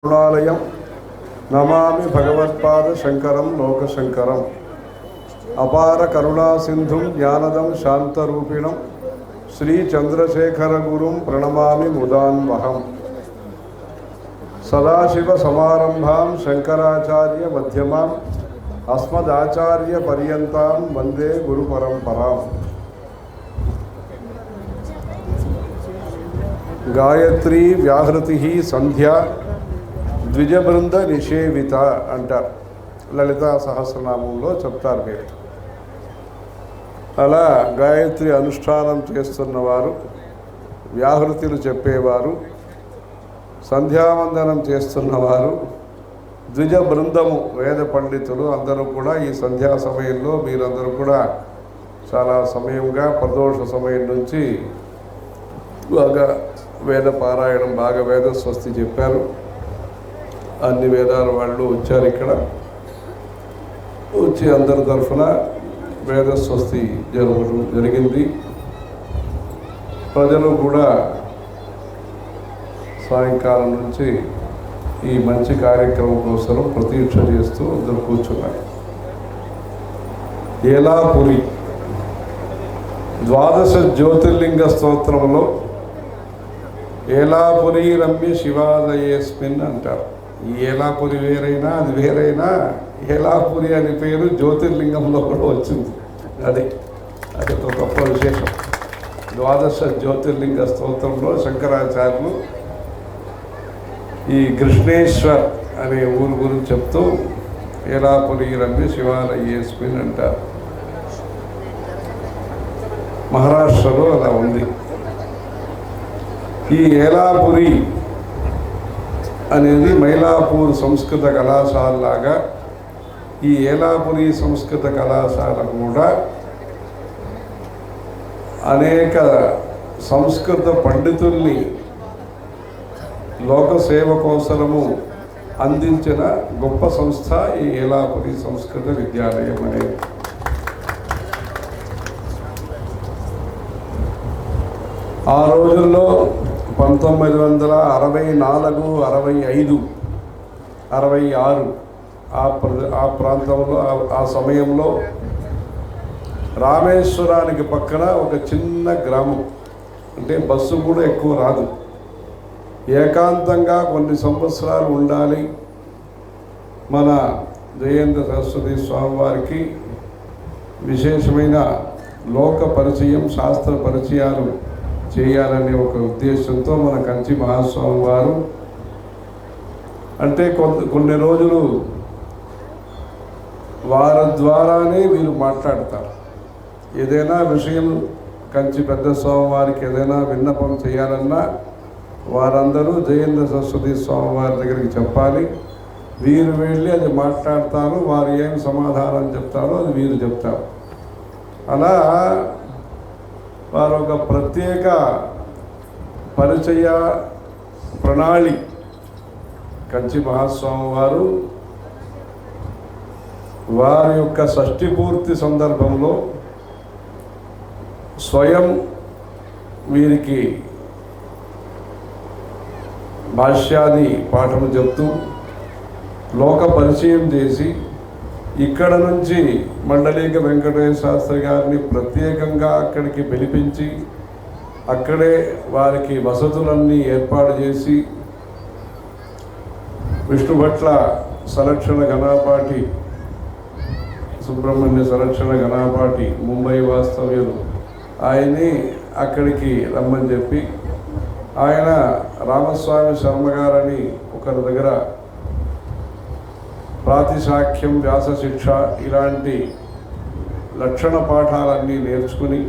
కరుణాలయం నమామి భగవత్పాద శంకరం లోకశంకరం అపార కరుణా సింధుం జ్ఞానదం శాంతరూపిణం శ్రీ చంద్రశేఖర గురుం ప్రణమామి ముదాన్వహం సదాశివ సమారంభాం శంకరాచార్య మధ్యమాం అస్మదాచార్య పర్యంతాం వందే గురు పరంపరాం. గాయత్రీ వ్యాహృతి సంధ్యా ద్విజబృంద నిషేవిత అంటారు. లలితా సహస్రనామంలో చెప్తారు మీరు. అలా గాయత్రి అనుష్ఠానం చేస్తున్నవారు, వ్యాహృతులు చెప్పేవారు, సంధ్యావందనం చేస్తున్నవారు, ద్విజ బృందము వేద పండితులు అందరూ కూడా ఈ సంధ్యా సమయంలో మీరందరూ కూడా చాలా సమయంగా ప్రదోష సమయం నుంచి బాగా వేద పారాయణం, బాగా వేద స్వస్తి చెప్పారు. అన్ని వేదాల వాళ్ళు వచ్చారు. ఇక్కడ వచ్చి అందరి తరఫున వేద స్వస్తి జరగడం జరిగింది. ప్రజలు కూడా సాయంకాలం నుంచి ఈ మంచి కార్యక్రమం కోసం ప్రతీక్ష చేస్తూ అందరూ కూర్చున్నారు. ఏలాపురి ద్వాదశ జ్యోతిర్లింగ స్తోత్రంలో ఏలాపురి రమ్య శివాదయేస్మిన్ అంటారు. ఈ ఏలాపురి వేరైనా అది వేరైనా ఏలాపురి అనే పేరు జ్యోతిర్లింగంలో కూడా వచ్చింది. అది ఒక గొప్ప విశేషం. ద్వాదశ జ్యోతిర్లింగ స్తోత్రంలో శంకరాచార్యులు ఈ కృష్ణేశ్వర్ అనే ఊరు గురించి చెప్తూ ఏలాపురి రమ్య శివాలయేస్మిన్ అంటారు. మహారాష్ట్రలో అలా ఉంది. ఈ ఏలాపురి అనేది మైలాపూర్ సంస్కృత కళాశాల లాగా ఈ ఏలాపురి సంస్కృత కళాశాల కూడా అనేక సంస్కృత పండితుల్ని లోకసేవ కోసము అందించిన గొప్ప సంస్థ ఈ ఏలాపురి సంస్కృత విద్యాలయం అనేది. ఆ రోజుల్లో 1964, 65, 66 ఆ ప్రాంతంలో ఆ సమయంలో రామేశ్వరానికి పక్కన ఒక చిన్న గ్రామం, అంటే బస్సు కూడా ఎక్కువ రాదు, ఏకాంతంగా కొన్ని సంవత్సరాలు ఉండాలి, మన జయేంద్ర సరస్వతి స్వామివారికి విశేషమైన లోక పరిచయం, శాస్త్ర పరిచయాలు చేయాలనే ఒక ఉద్దేశంతో మన కంచి మహాస్వామి వారు అంటే కొన్ని రోజులు వారి ద్వారానే వీరు మాట్లాడతారు. ఏదైనా విషయం కంచి పెద్ద స్వామివారికి ఏదైనా విన్నపం చేయాలన్నా వారందరూ జయేంద్ర సరస్వతి స్వామివారి దగ్గరికి చెప్పాలి. వీరు వెళ్ళి అది మాట్లాడతారు. వారు ఏం సమాధానం చెప్తారో అది వీరు చెప్తారు. అలా వారు ఒక ప్రత్యేక పరిచయ ప్రణాళి కంచి మహాస్వామి వారు వారి యొక్క షష్ఠి పూర్తి సందర్భంలో స్వయం వీరికి భాష్యాది పాఠం చెప్తూ లోక పరిచయం చేసి ఇక్కడ నుంచి మండలిక వెంకటేశ్వర శాస్త్రి గారిని ప్రత్యేకంగా అక్కడికి పిలిపించి అక్కడే వారికి వసతులన్నీ ఏర్పాటు చేసి విష్ణుభట్ల సంరక్షణ ఘనాపాటి, సుబ్రహ్మణ్య సంరక్షణ ఘనాపాటి ముంబై వాస్తవ్యులు ఆయన్ని అక్కడికి రమ్మని చెప్పి ఆయన రామస్వామి శర్మ గారని ఒకరి దగ్గర ప్రాతిశాఖ్యం, వ్యాస శిక్ష ఇలాంటి లక్షణ పాఠాలన్నీ నేర్చుకుని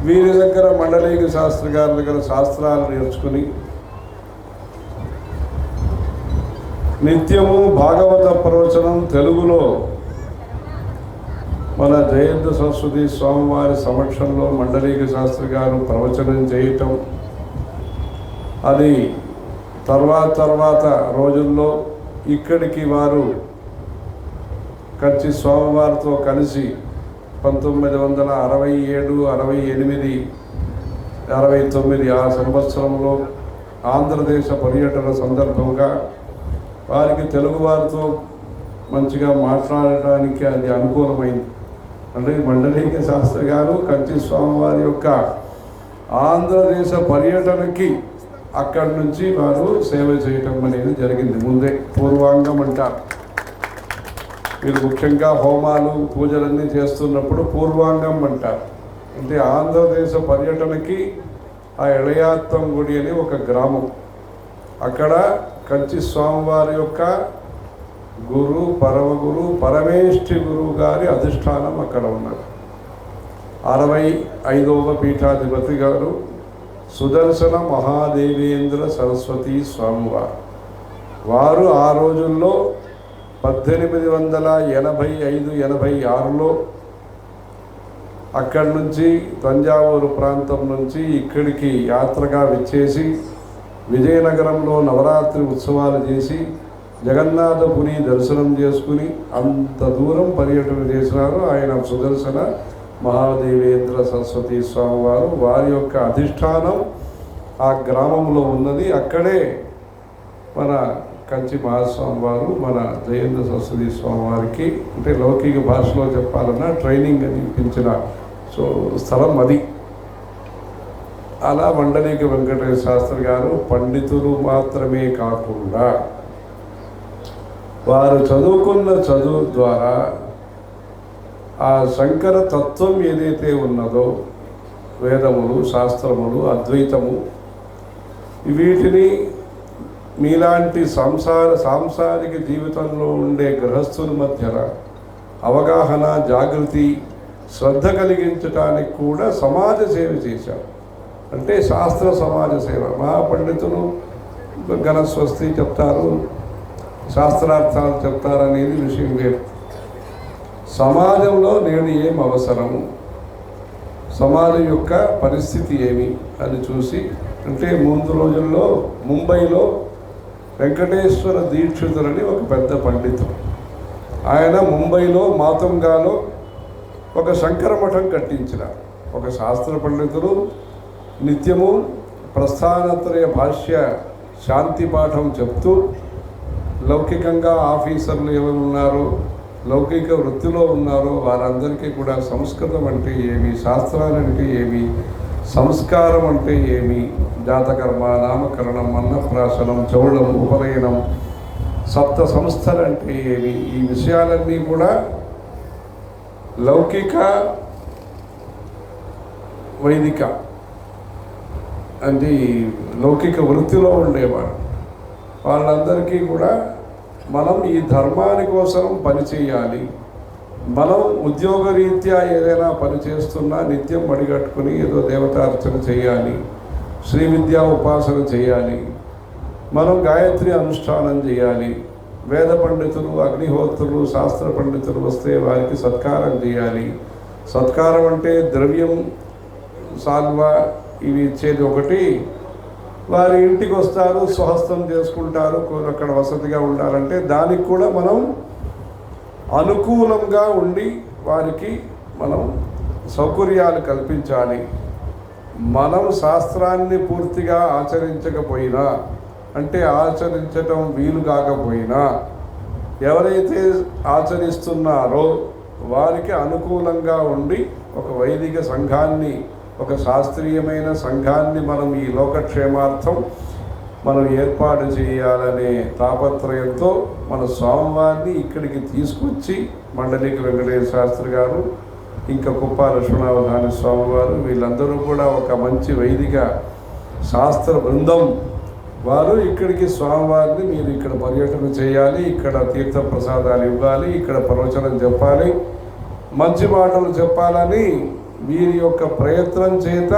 వీరి దగ్గర మండలిక శాస్త్రి గారి దగ్గర శాస్త్రాలు నేర్చుకుని నిత్యము భాగవత ప్రవచనం తెలుగులో మన జయంత సరస్వతి స్వామివారి సమక్షంలో మండలిక శాస్త్రి గారు ప్రవచనం చేయటం, అది తర్వాత రోజుల్లో ఇక్కడికి వారు కంచి స్వామివారితో కలిసి 1967, 68, 69 ఆ సంవత్సరంలో ఆంధ్రదేశ పర్యటన సందర్భంగా వారికి తెలుగువారితో మంచిగా మాట్లాడడానికి అది అనుకూలమైంది. అంటే మండలిక శాస్త్రి గారు కంచి స్వామివారి యొక్క ఆంధ్రదేశ పర్యటనకి అక్కడి నుంచి వారు సేవ చేయటం అనేది జరిగింది. ముందే పూర్వాంగం అంటారు. వీరు ముఖ్యంగా హోమాలు పూజలన్నీ చేస్తున్నప్పుడు పూర్వాంగం అంటారు. అంటే ఆంధ్రదేశ పర్యటనకి ఆ ఎళయాత్తం గుడి అని ఒక గ్రామం, అక్కడ కంచి స్వామివారి యొక్క గురు పరమగురు పరమేష్ఠి గురువు గారి అధిష్టానం అక్కడ ఉన్నారు. 65వ పీఠాధిపతి గారు సుదర్శన మహాదేవేంద్ర సరస్వతి స్వామివారు. వారు ఆ రోజుల్లో 1885-86లో అక్కడి నుంచి తంజావూరు ప్రాంతం నుంచి ఇక్కడికి యాత్రగా విచ్చేసి విజయనగరంలో నవరాత్రి ఉత్సవాలు చేసి జగన్నాథపురి దర్శనం చేసుకుని అంత దూరం పర్యటన చేసినారు. ఆయన సుదర్శన మహాదేవేంద్ర సరస్వతి స్వామివారు. వారి యొక్క అధిష్టానం ఆ గ్రామంలో ఉన్నది. అక్కడే మన కంచి మహాస్వామి వారు మన జయేంద్ర సరస్వతి స్వామివారికి అంటే లౌకిక భాషలో చెప్పాలన్నా ట్రైనింగ్ అని ఇప్పించిన స్థలం అది. అలా మండలిక వెంకటేశ్వర శాస్త్రి గారు పండితులు మాత్రమే కాకుండా వారు చదువుకున్న చదువు ద్వారా ఆ శంకర తత్వం ఏదైతే ఉన్నదో వేదములు శాస్త్రములు అద్వైతము వీటిని మీలాంటి సాంసారిక జీవితంలో ఉండే గృహస్థుల మధ్యన అవగాహన జాగృతి శ్రద్ధ కలిగించడానికి కూడా సమాజ సేవ చేశారు. అంటే శాస్త్ర సమాజ సేవ. మహాపండితులు ఘనస్వస్తి చెప్తారు, శాస్త్రార్థాలు చెప్తారనేది విషయం వేరు. సమాజంలో నేడు ఏం అవసరము, సమాజం యొక్క పరిస్థితి ఏమి అని చూసి, అంటే ముందు రోజుల్లో ముంబైలో వెంకటేశ్వర దీక్షితులని ఒక పెద్ద పండితుడు, ఆయన ముంబైలో మాతుంగాలో ఒక శంకర మఠం కట్టించినారు. ఒక శాస్త్ర పండితుడు నిత్యము ప్రస్థానత్రయ భాష్య శాంతి పాఠం చెప్తూ లౌకికంగా ఆఫీసర్లు ఎవరు ఉన్నారో లౌకిక వృత్తిలో ఉన్నారో వారందరికీ కూడా సంస్కృతం అంటే ఏమి, శాస్త్రాలంటే ఏమి, సంస్కారం అంటే ఏమి, జాతకర్మ, నామకరణం, అన్నప్రాసనం, చౌళం, ఉపనయనం, సప్త సంస్థలు అంటే ఏమి, ఈ విషయాలన్నీ కూడా లౌకిక వైదిక అంటే లౌకిక వృత్తిలో ఉండేవాడు. వాళ్ళందరికీ కూడా మనం ఈ ధర్మాని కోసం పనిచేయాలి, మనం ఉద్యోగరీత్యా ఏదైనా పని చేస్తున్నా నిత్యం మడిగట్టుకుని ఏదో దేవతార్చన చేయాలి, శ్రీ విద్యా ఉపాసన చేయాలి, మనం గాయత్రి అనుష్ఠానం చేయాలి, వేద పండితులు, అగ్నిహోత్రులు, శాస్త్ర పండితులు వస్తే వారికి సత్కారం చేయాలి. సత్కారం అంటే ద్రవ్యం, సాల్వ ఇవి ఇచ్చేది ఒకటి. వారి ఇంటికి వస్తారు, స్వహస్తం చేసుకుంటారు, అక్కడ వసతిగా ఉండాలంటే దానికి కూడా మనం అనుకూలంగా ఉండి వారికి మనం సౌకర్యాలు కల్పించాలి. మనం శాస్త్రాన్ని పూర్తిగా ఆచరించకపోయినా, అంటే ఆచరించటం వీలు కాకపోయినా, ఎవరైతే ఆచరిస్తున్నారో వారికి అనుకూలంగా ఉండి ఒక వైదిక సంఘాన్ని, ఒక శాస్త్రీయమైన సంఘాన్ని మనం ఈ లోకక్షేమార్థం మనం ఏర్పాటు చేయాలనే తాపత్రయంతో మన స్వామివారిని ఇక్కడికి తీసుకొచ్చి మండలిక వెంకటేశ్వర శాస్త్రి గారు, ఇంకా కుప్ప లక్ష్మణావధాని స్వామివారు, వీళ్ళందరూ కూడా ఒక మంచి వైదిక శాస్త్ర బృందం వారు ఇక్కడికి స్వామివారిని మీరు ఇక్కడ పర్యటన చేయాలి, ఇక్కడ తీర్థ ప్రసాదాలు ఇవ్వాలి, ఇక్కడ ప్రవచనం చెప్పాలి, మంచి మాటలు చెప్పాలని వీరి యొక్క ప్రయత్నం చేత,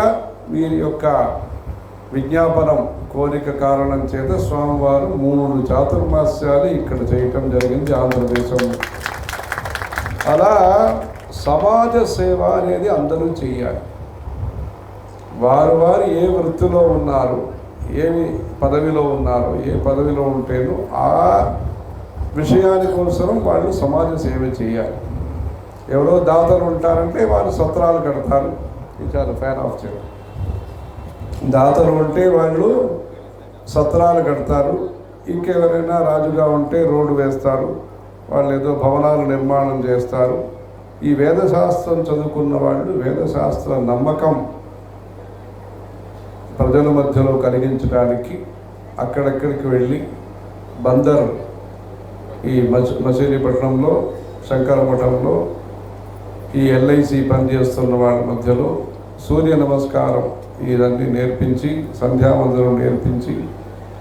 వీరి యొక్క విజ్ఞాపనం కోరిక కారణం చేత స్వామివారు 3 చాతుర్మాస్యాలు ఇక్కడ చేయటం జరిగింది ఆంధ్రదేశంలో. అలా సమాజ సేవ అనేది అందరూ చేయాలి. వారు ఏ వృత్తిలో ఉన్నారు, ఏమి పదవిలో ఉన్నారు, ఏ పదవిలో ఉంటేనో ఆ విషయాని కోసం వాళ్ళు సమాజ సేవ చేయాలి. ఎవరో దాతలు ఉంటారంటే వాళ్ళు సత్రాలు కడతారు, ఇది చాలా ఫ్యాన్ ఆఫ్ చేయడం. దాతలు ఉంటే వాళ్ళు సత్రాలు కడతారు, ఇంకెవరైనా రాజుగా ఉంటే రోడ్డు వేస్తారు, వాళ్ళు ఏదో భవనాలు నిర్మాణం చేస్తారు. ఈ వేదశాస్త్రం చదువుకున్న వాళ్ళు వేదశాస్త్ర నమ్మకం ప్రజల మధ్యలో కలిగించడానికి అక్కడక్కడికి వెళ్ళి బందర్ ఈ మచిలీపట్నంలో శంకరమఠంలో ఈ ఎల్ఐసి పనిచేస్తున్న వాళ్ళ మధ్యలో సూర్య నమస్కారం ఇవన్నీ నేర్పించి సంధ్యావందనం నేర్పించి,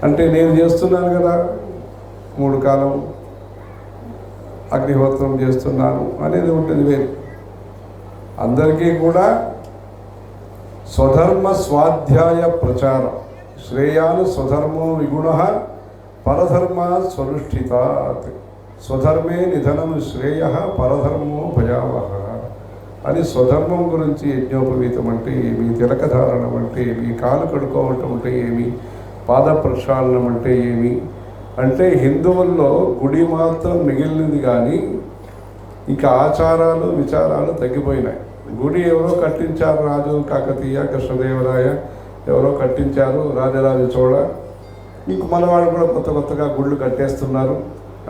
అంటే నేను చేస్తున్నాను కదా 3 కాలం అగ్నిహోత్రం చేస్తున్నాను అనేది ఉంటుంది వేరు. అందరికీ కూడా స్వధర్మ స్వాధ్యాయ ప్రచారం, శ్రేయాను స్వధర్మో విగుణ పరధర్మ స్వనుష్ఠితాత్, స్వధర్మే నిధనం శ్రేయ పరధర్మో భయావహ అని స్వధర్మం గురించి యజ్ఞోపవీతం అంటే ఏమి, తిలకధారణం అంటే ఏమి, కాలు కడుకోవటం అంటే ఏమి, పాద ప్రక్షాళనం అంటే ఏమి, అంటే హిందువుల్లో గుడి మాత్రం మిగిలింది కానీ ఇంకా ఆచారాలు విచారాలు తగ్గిపోయినాయి. గుడి ఎవరో కట్టించారు, రాజు కాకతీయ కృష్ణదేవరాయ ఎవరో కట్టించారు, రాజరాజ చోళ, ఇంక మన వాళ్ళు కూడా కొత్తగా గుళ్ళు కట్టేస్తున్నారు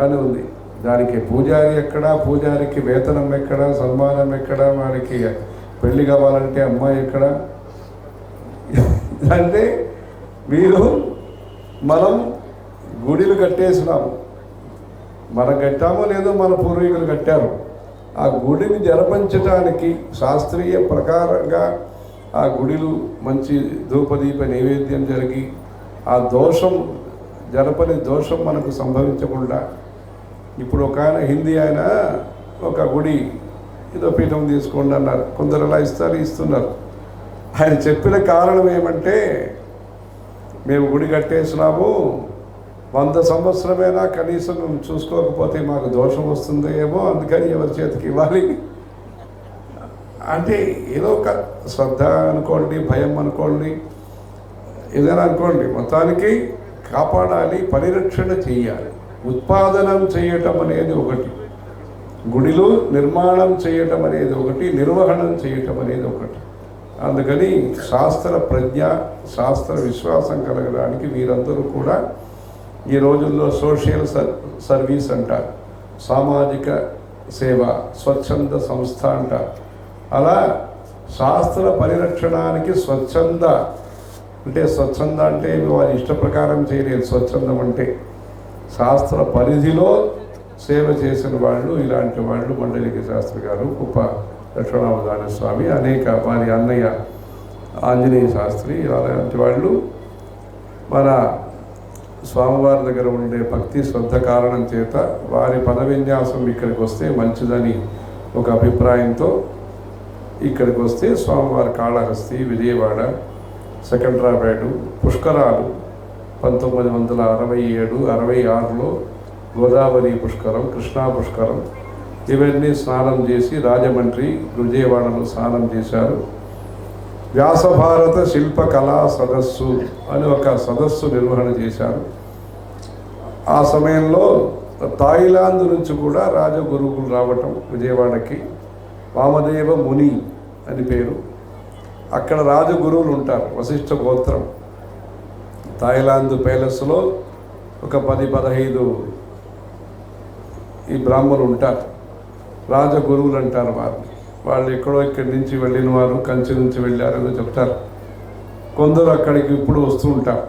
అని ఉంది. దానికి పూజారి ఎక్కడ, పూజారికి వేతనం ఎక్కడ, సన్మానం ఎక్కడ, వాడికి పెళ్లి కావాలంటే అమ్మాయి ఎక్కడ, అంటే మనం గుడిలు కట్టేసినాము. మనం కట్టామో లేదో మన పూర్వీకులు కట్టారు. ఆ గుడిని జరపంచడానికి శాస్త్రీయ ప్రకారంగా ఆ గుడిలు మంచి ధూపదీప నైవేద్యం జరిగి ఆ దోషం జరపని దోషం మనకు సంభవించకుండా, ఇప్పుడు ఒక ఆయన హిందీ ఆయన ఒక గుడి ఏదో పీఠం తీసుకోండి అన్నారు, కొందరు అలా ఇస్తున్నారు. ఆయన చెప్పిన కారణం ఏమంటే, మేము గుడి కట్టేసినాము, 100 సంవత్సరమైనా కనీసం మేము చూసుకోకపోతే మాకు దోషం వస్తుందేమో, అందుకని ఎవరి చేతికి ఇవ్వాలి. అంటే ఏదో ఒక శ్రద్ధ అనుకోండి, భయం అనుకోండి, ఏదైనా అనుకోండి, మొత్తానికి కాపాడాలి, పరిరక్షణ చేయాలి. ఉత్పాదనం చేయటం అనేది ఒకటి, గుడిలో నిర్మాణం చేయటం అనేది ఒకటి, నిర్వహణం చేయటం అనేది ఒకటి. అందుకని శాస్త్ర ప్రజ్ఞ, శాస్త్ర విశ్వాసం కలగడానికి వీరందరూ కూడా ఈ రోజుల్లో సోషల్ సర్వీస్ అంటారు, సామాజిక సేవ, స్వచ్ఛంద సంస్థ అంటారు. అలా శాస్త్ర పరిరక్షణానికి స్వచ్ఛంద అంటే వారి ఇష్ట ప్రకారం చేయలేదు. స్వచ్ఛందం అంటే శాస్త్ర పరిధిలో సేవ చేసిన వాళ్ళు ఇలాంటి వాళ్ళు, మండలిక శాస్త్రి గారు, కుప్ప లక్ష్మణావధాన స్వామి, అనేక వారి అన్నయ్య ఆంజనేయ శాస్త్రి, అలాంటి వాళ్ళు మన స్వామివారి దగ్గర ఉండే భక్తి శ్రద్ధ కారణం చేత వారి పద విన్యాసం ఇక్కడికి వస్తే మంచిదని ఒక అభిప్రాయంతో ఇక్కడికి వస్తే స్వామివారి కాళహస్తి, విజయవాడ, సెకండ్రాబాదు పుష్కరాలు 1967, 66లో గోదావరి పుష్కరం, కృష్ణా పుష్కరం, ఇవన్నీ స్నానం చేసి రాజమండ్రి, విజయవాడలో స్నానం చేశారు. వ్యాసభారత శిల్పకళా సదస్సు అని ఒక సదస్సు నిర్వహణ చేశారు. ఆ సమయంలో థాయిలాండ్ నుంచి కూడా రాజగురువులు రావటం విజయవాడకి, వామదేవ ముని అని పేరు. అక్కడ రాజగురువులు ఉంటారు, వశిష్ఠ గోత్రం. థాయిలాండ్ ప్యాలెస్లో ఒక 10-15 ఈ బ్రాహ్మణులు ఉంటారు, రాజగురువులు అంటారు వారిని. వాళ్ళు ఎక్కడో ఇక్కడి నుంచి వెళ్ళిన వారు, కంచి నుంచి వెళ్ళారని చెప్తారు. కొందరు అక్కడికి ఇప్పుడు వస్తూ ఉంటారు.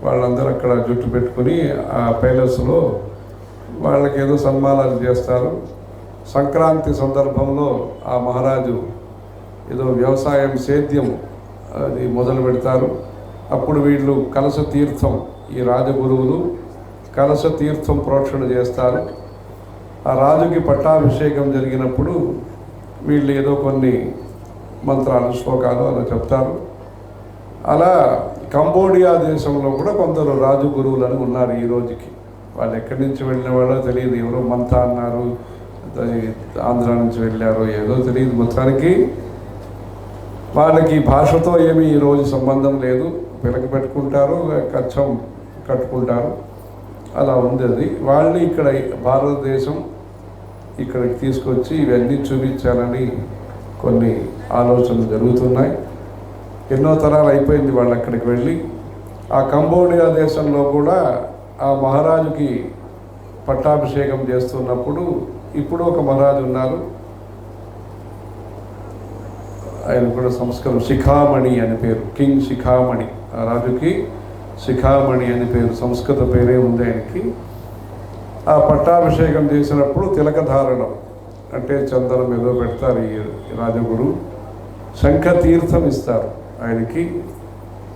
వాళ్ళందరూ అక్కడ జుట్టు పెట్టుకుని ఆ ప్యాలెస్లో వాళ్ళకి ఏదో సన్మానాలు చేస్తారు. సంక్రాంతి సందర్భంలో ఆ మహారాజు ఏదో వ్యవసాయం సేద్యం అది మొదలు పెడతారు. అప్పుడు వీళ్ళు కలశ తీర్థం, ఈ రాజగురువులు కలశ తీర్థం ప్రోక్షణ చేస్తారు. ఆ రాజుకి పట్టాభిషేకం జరిగినప్పుడు వీళ్ళు ఏదో కొన్ని మంత్రాలు, శ్లోకాలు అలా చెప్తారు. అలా కంబోడియా దేశంలో కూడా కొందరు రాజు గురువులని ఉన్నారు ఈ రోజుకి. వాళ్ళు ఎక్కడి నుంచి వెళ్ళిన వాళ్ళో తెలియదు, ఎవరో మంతా అన్నారు, ఆంధ్ర నుంచి వెళ్ళారో ఏదో తెలియదు. మొత్తానికి వాళ్ళకి భాషతో ఏమీ ఈరోజు సంబంధం లేదు, పిలక పెట్టుకుంటారు, కచ్చం కట్టుకుంటారు, అలా ఉంది అది. వాళ్ళని ఇక్కడ భారతదేశం ఇక్కడికి తీసుకొచ్చి ఇవన్నీ చూపించాలని కొన్ని ఆలోచనలు జరుగుతున్నాయి. ఎన్నో తరాలు అయిపోయింది వాళ్ళు అక్కడికి వెళ్ళి. ఆ కంబోడియా దేశంలో కూడా ఆ మహారాజుకి పట్టాభిషేకం చేస్తున్నప్పుడు ఇప్పుడు ఒక మహారాజు ఉన్నారు, ఆయన కూడా సంస్కృతం శిఖామణి అని పేరు, కింగ్ శిఖామణి. ఆ రాజుకి శిఖామణి అని పేరు, సంస్కృత పేరే ఉంది ఆయనకి. ఆ పట్టాభిషేకం చేసినప్పుడు తిలకధారణం అంటే చందనం ఏదో పెడతారు ఈ రాజగురు, శంఖతీర్థం ఇస్తారు ఆయనకి,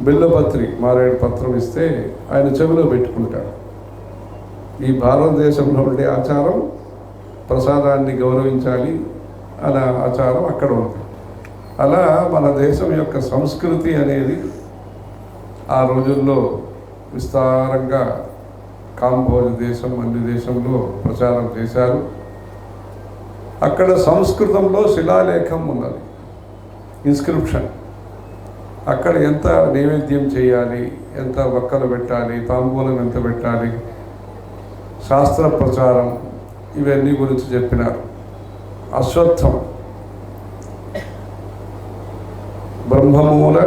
బిల్లపత్రి మారేడు పత్రం ఇస్తే ఆయన చెవిలో పెట్టుకుంటాడు. ఈ భారతదేశంలో ఉండే ఆచారం ప్రసాదాన్ని గౌరవించాలి అనే ఆచారం అక్కడ ఉంది. అలా మన దేశం యొక్క సంస్కృతి అనేది ఆ రోజుల్లో విస్తారంగా కాంబోజ్ దేశం అన్ని దేశంలో ప్రచారం చేశారు. అక్కడ సంస్కృతంలో శిలాలేఖం ఉన్నది, ఇన్స్క్రిప్షన్. అక్కడ ఎంత నైవేద్యం చేయాలి, ఎంత వక్కలు పెట్టాలి, తాంబూలం ఎంత పెట్టాలి, శాస్త్ర ప్రచారం, ఇవన్నీ గురించి చెప్పినారు. అశ్వత్థం, బ్రహ్మమూల,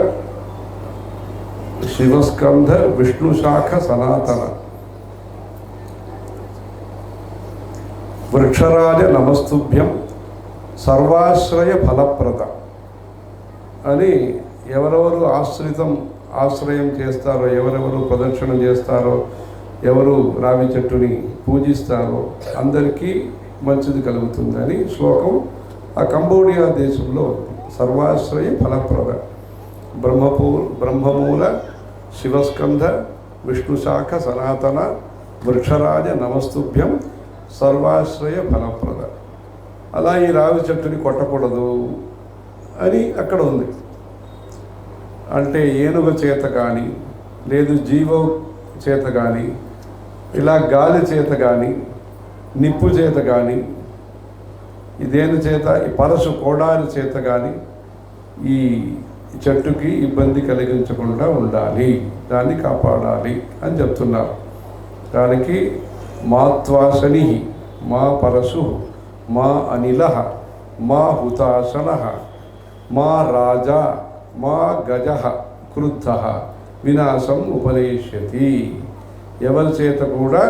శివస్కంధ, విష్ణు శాఖ, సనాతన, వృక్షరాజ నమస్తుభ్యం, సర్వాశ్రయ ఫలప్రద అని ఎవరెవరు ఆశ్రయం చేస్తారో, ఎవరెవరు ప్రదక్షిణ చేస్తారో, ఎవరు రావి చెట్టుని పూజిస్తారో అందరికీ మంచిది కలుగుతుందని శ్లోకం ఆ కంబోడియా దేశంలో. సర్వాశ్రయ ఫలప్రద, బ్రహ్మమూల, శివస్కంధ, విష్ణుశాఖ, సనాతన, వృక్షరాజ నమస్తుభ్యం, సర్వాశ్రయ ఫలప్రద. అలా ఈ రావి చెట్టుని కొట్టకూడదు అని అక్కడ ఉంది. అంటే ఏనుగు చేత కానీ, లేదు జీవం చేత కానీ, ఇలా గాలి చేత కానీ, నిప్పు చేత కానీ, ఇదేని చేత, ఈ పరశు కోడారి చేత కానీ ఈ చెట్టుకి ఇబ్బంది కలిగించకుండా ఉండాలి, దాన్ని కాపాడాలి అని చెప్తున్నారు. దానికి మాత్వాశని, మా పరశు, మా అనిల, మా హుతాశన, మా రాజా, మా గజ క్రుద్ధ వినాశం ఉపదేశ్యతి. ఎవరి చేత కూడా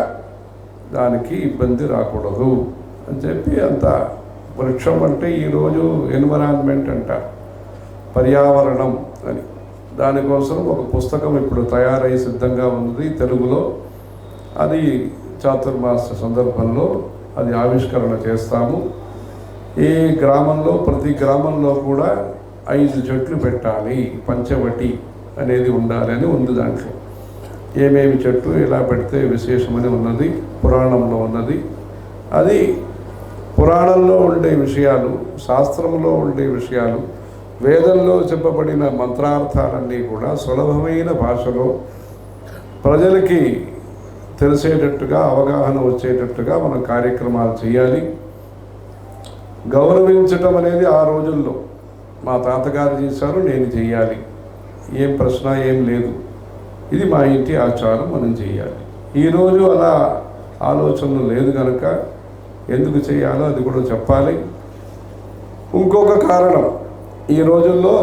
దానికి ఇబ్బంది రాకూడదు అని చెప్పి అంత. వృక్షం అంటే ఈరోజు ఎన్విరాన్మెంట్ అంటారు, పర్యావరణం అని. దానికోసం ఒక పుస్తకం ఇప్పుడు తయారై సిద్ధంగా ఉన్నది తెలుగులో. అది చాతుర్మాస సందర్భంలో అది ఆవిష్కరణ చేస్తాము. ఈ గ్రామంలో, ప్రతి గ్రామంలో కూడా 5 చెట్లు పెట్టాలి, పంచవటి అనేది ఉండాలి అని ఉంది. దాంట్లో ఏమేమి చెట్లు ఎలా పెడితే విశేషమని ఉన్నది, పురాణంలో ఉన్నది. అది పురాణంలో ఉండే విషయాలు, శాస్త్రంలో ఉండే విషయాలు, వేదంలో చెప్పబడిన మంత్రార్థాలన్నీ కూడా సులభమైన భాషలో ప్రజలకి తెలిసేటట్టుగా, అవగాహన వచ్చేటట్టుగా మనం కార్యక్రమాలు చేయాలి. గౌరవించటం అనేది ఆ రోజుల్లో మా తాతగారు చేశారు, నేను చెయ్యాలి, ఏం ప్రశ్న ఏం లేదు, ఇది మా ఇంటి ఆచారం, మనం చేయాలి. ఈరోజు అలా ఆలోచనలు లేదు కనుక ఎందుకు చేయాలో అది కూడా చెప్పాలి. ఇంకొక కారణం, ఈ రోజుల్లో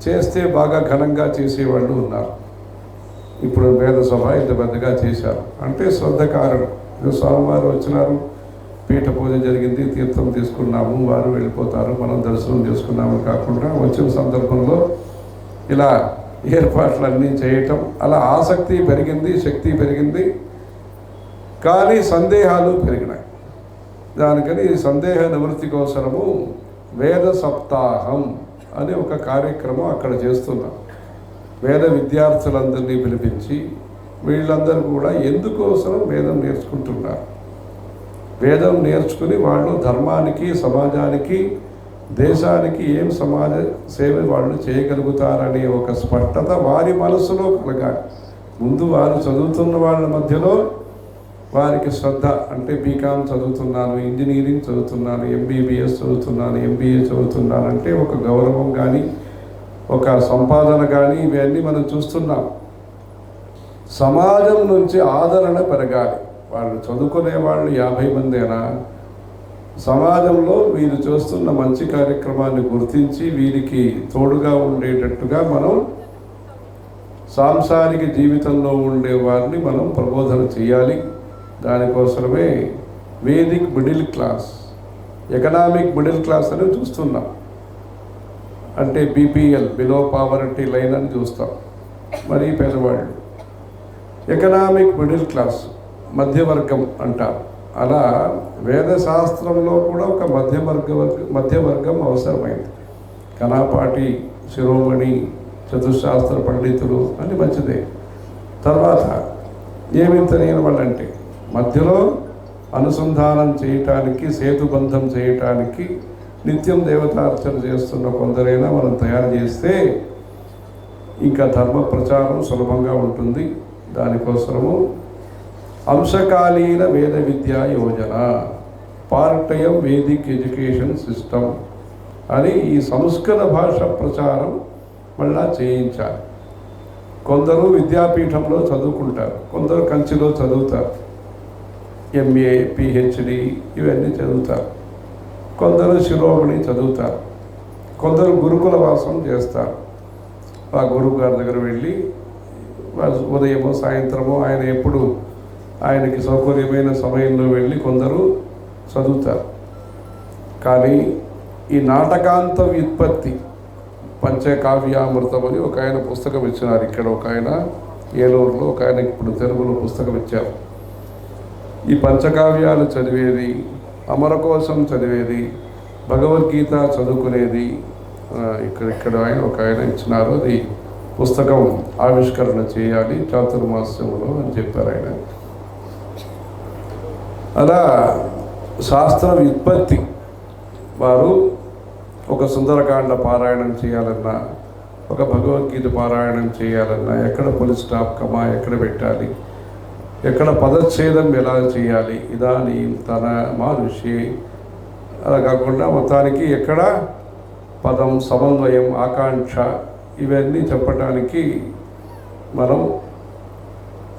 చేస్తే బాగా ఘనంగా చేసేవాళ్ళు ఉన్నారు. ఇప్పుడు వేద సభ ఇంత పెద్దగా చేశారు అంటే శ్రద్ధ కారణం. స్వామివారు వచ్చినారు, పీఠ పూజ జరిగింది, తీర్థం తీసుకున్నాము, వారు వెళ్ళిపోతారు, మనం దర్శనం చేసుకున్నాము కాకుండా వచ్చిన సందర్భంలో ఇలా ఏర్పాట్లన్నీ చేయటం, అలా ఆసక్తి పెరిగింది, శక్తి పెరిగింది. కానీ సందేహాలు పెరిగినాయి. దానికని సందేహ నివృత్తి కోసము వేద సప్తాహం అనే ఒక కార్యక్రమం అక్కడ చేస్తున్నాం. వేద విద్యార్థులందరినీ పిలిపించి వీళ్ళందరూ కూడా ఎందుకోసం వేదం నేర్చుకుంటున్నారు, వేదం నేర్చుకుని వాళ్ళు ధర్మానికి, సమాజానికి, దేశానికి ఏం సమాజ సేవ వాళ్ళు చేయగలుగుతారనే ఒక స్పష్టత వారి మనసులో కలగాలి. ముందు వారు చదువుతున్న వాళ్ళ మధ్యలో వారికి శ్రద్ధ, అంటే బీకామ్ చదువుతున్నాను, ఇంజనీరింగ్ చదువుతున్నాను, ఎంబీబీఎస్ చదువుతున్నాను, ఎంబీఏ చదువుతున్నాను అంటే ఒక గౌరవం కానీ, ఒక సంపాదన కానీ, ఇవన్నీ మనం చూస్తున్నాం. సమాజం నుంచి ఆదరణ పెరగాలి. వాళ్ళు చదువుకునే వాళ్ళు 50 మందేనా, సమాజంలో వీరు చేస్తున్న మంచి కార్యక్రమాన్ని గుర్తించి వీరికి తోడుగా ఉండేటట్టుగా మనం సాంసారిక జీవితంలో ఉండే వారిని మనం ప్రబోధన చేయాలి. దానికోసమే Vedic middle class, economic middle class అని చూస్తున్నాం. అంటే బీపీఎల్, బిలో పావర్టీ లైన్ అని చూస్తాం. మరి పేదవాళ్ళు ఎకనామిక్ మిడిల్ క్లాస్, మధ్యవర్గం అంటారు. అలా వేదశాస్త్రంలో కూడా ఒక మధ్యవర్గం అవసరమైంది. కనాపాటి, శిరోమణి, చతుశాస్త్ర పండితులు అని మంచిదే. తర్వాత ఏమి తెలియని వాళ్ళంటే మధ్యలో అనుసంధానం చేయటానికి, సేతుబంధం చేయటానికి నిత్యం దేవతార్చన చేస్తున్న కొందరైనా మనం తయారు చేస్తే ఇంకా ధర్మ ప్రచారం సులభంగా ఉంటుంది. దానికోసము అంశకాలీన వేద విద్యా Yojana, part time Vedic education system అని ఈ సంస్కృత భాష ప్రచారం మళ్ళా చేయించాలి. కొందరు విద్యాపీఠంలో చదువుకుంటారు, కొందరు కంచిలో చదువుతారు, ఎంఏ, పిహెచ్డి ఇవన్నీ చదువుతారు. కొందరు శిరోమణి చదువుతారు, కొందరు గురుకుల వాసం చేస్తారు. ఆ గురువు గారి దగ్గర వెళ్ళి ఉదయమో సాయంత్రమో ఆయన ఎప్పుడు ఆయనకి సౌకర్యమైన సమయంలో వెళ్ళి కొందరు చదువుతారు. కానీ ఈ నాటకాంత వ్యుత్పత్తి పంచకావ్యామృతం అని ఒక ఆయన పుస్తకం ఇచ్చినారు. ఇక్కడ ఒక ఆయన ఏలూరులో, ఒక ఆయన ఇప్పుడు తెలుగులో పుస్తకం ఇచ్చారు. ఈ పంచకావ్యాలు చదివేది, అమరకోశం చదివేది, భగవద్గీత చదువుకునేది ఇక్కడ ఆయన ఒక ఆయన ఇచ్చినారు. అది పుస్తకం ఆవిష్కరణ చేయాలి చాతుర్మాస్యంలో అని చెప్పారు ఆయన. అలా శాస్త్ర వ్యుత్పత్తి, వారు ఒక సుందరకాండ పారాయణం చేయాలన్నా, ఒక భగవద్గీత పారాయణం చేయాలన్నా ఎక్కడ పులి స్టాప్, కమా ఎక్కడ పెట్టాలి, ఎక్కడ పదచ్ఛేదం ఎలా చేయాలి, ఇదాని తన మానుషి, అలా కాకుండా మొత్తానికి ఎక్కడ పదం, సమన్వయం, ఆకాంక్ష ఇవన్నీ చెప్పటానికి మనం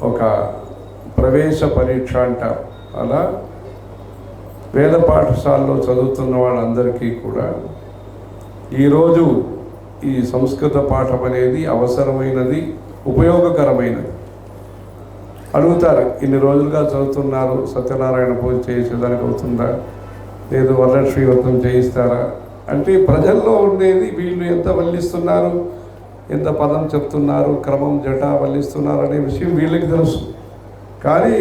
ఒక ప్రవేశ పరీక్ష అంటారు. అలా వేద పాఠశాలలో చదువుతున్న వాళ్ళందరికీ కూడా ఈరోజు ఈ సంస్కృత పాఠం అనేది అవసరమైనది, ఉపయోగకరమైనది. అడుగుతారు, ఇన్ని రోజులుగా చదువుతున్నారు, సత్యనారాయణ పూజ చేసేదానికి అవుతుందా, లేదు వరలక్ష్మి వ్రతం చేయిస్తారా అంటే ప్రజల్లో ఉండేది వీళ్ళు ఎంత వల్లిస్తున్నారు, ఎంత పదం చెప్తున్నారు, క్రమం జటా వల్లిస్తున్నారు అనే విషయం వీళ్ళకి తెలుసు. కానీ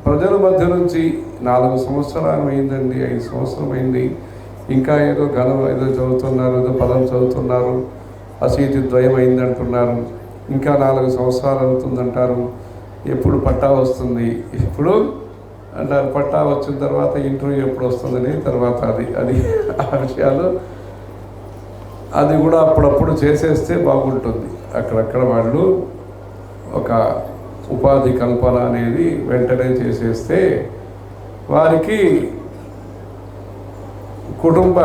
ప్రజల మధ్య నుంచి 4 సంవత్సరాలు అయిందండి, 5 సంవత్సరం అయింది, ఇంకా ఏదో ఘనం ఏదో చదువుతున్నారు, ఏదో పదం చదువుతున్నారు, అశీతి ద్వయం అయిందంటున్నారు, ఇంకా 4 సంవత్సరాలు అవుతుందంటారు, ఎప్పుడు పట్టా వస్తుంది, ఎప్పుడు అంటారు, పట్టా వచ్చిన తర్వాత ఇంటర్వ్యూ ఎప్పుడు వస్తుందని, తర్వాత అది ఆ విషయాలు అది కూడా అప్పుడప్పుడు చేసేస్తే బాగుంటుంది. అక్కడక్కడ వాళ్ళు ఒక ఉపాధి కల్పన అనేది వెంటనే చేసేస్తే వారికి కుటుంబ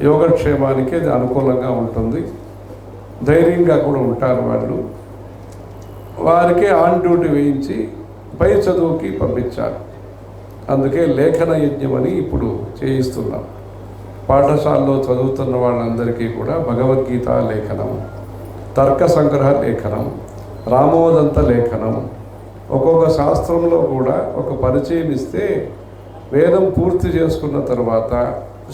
యోగక్షేమానికి అది అనుకూలంగా ఉంటుంది, ధైర్యంగా కూడా ఉంటారు వాళ్ళు. వారికి ఆన్ డ్యూటీ వేయించి పై చదువుకి పంపించాలి. అందుకే లేఖన యజ్ఞం అని ఇప్పుడు చేయిస్తున్నాం. పాఠశాలలో చదువుతున్న వాళ్ళందరికీ కూడా భగవద్గీత లేఖనం, తర్క సంగ్రహ లేఖనం, రామోదంత లేఖనం, ఒక్కొక్క శాస్త్రంలో కూడా ఒక పరిచయం ఇస్తే వేదం పూర్తి చేసుకున్న తర్వాత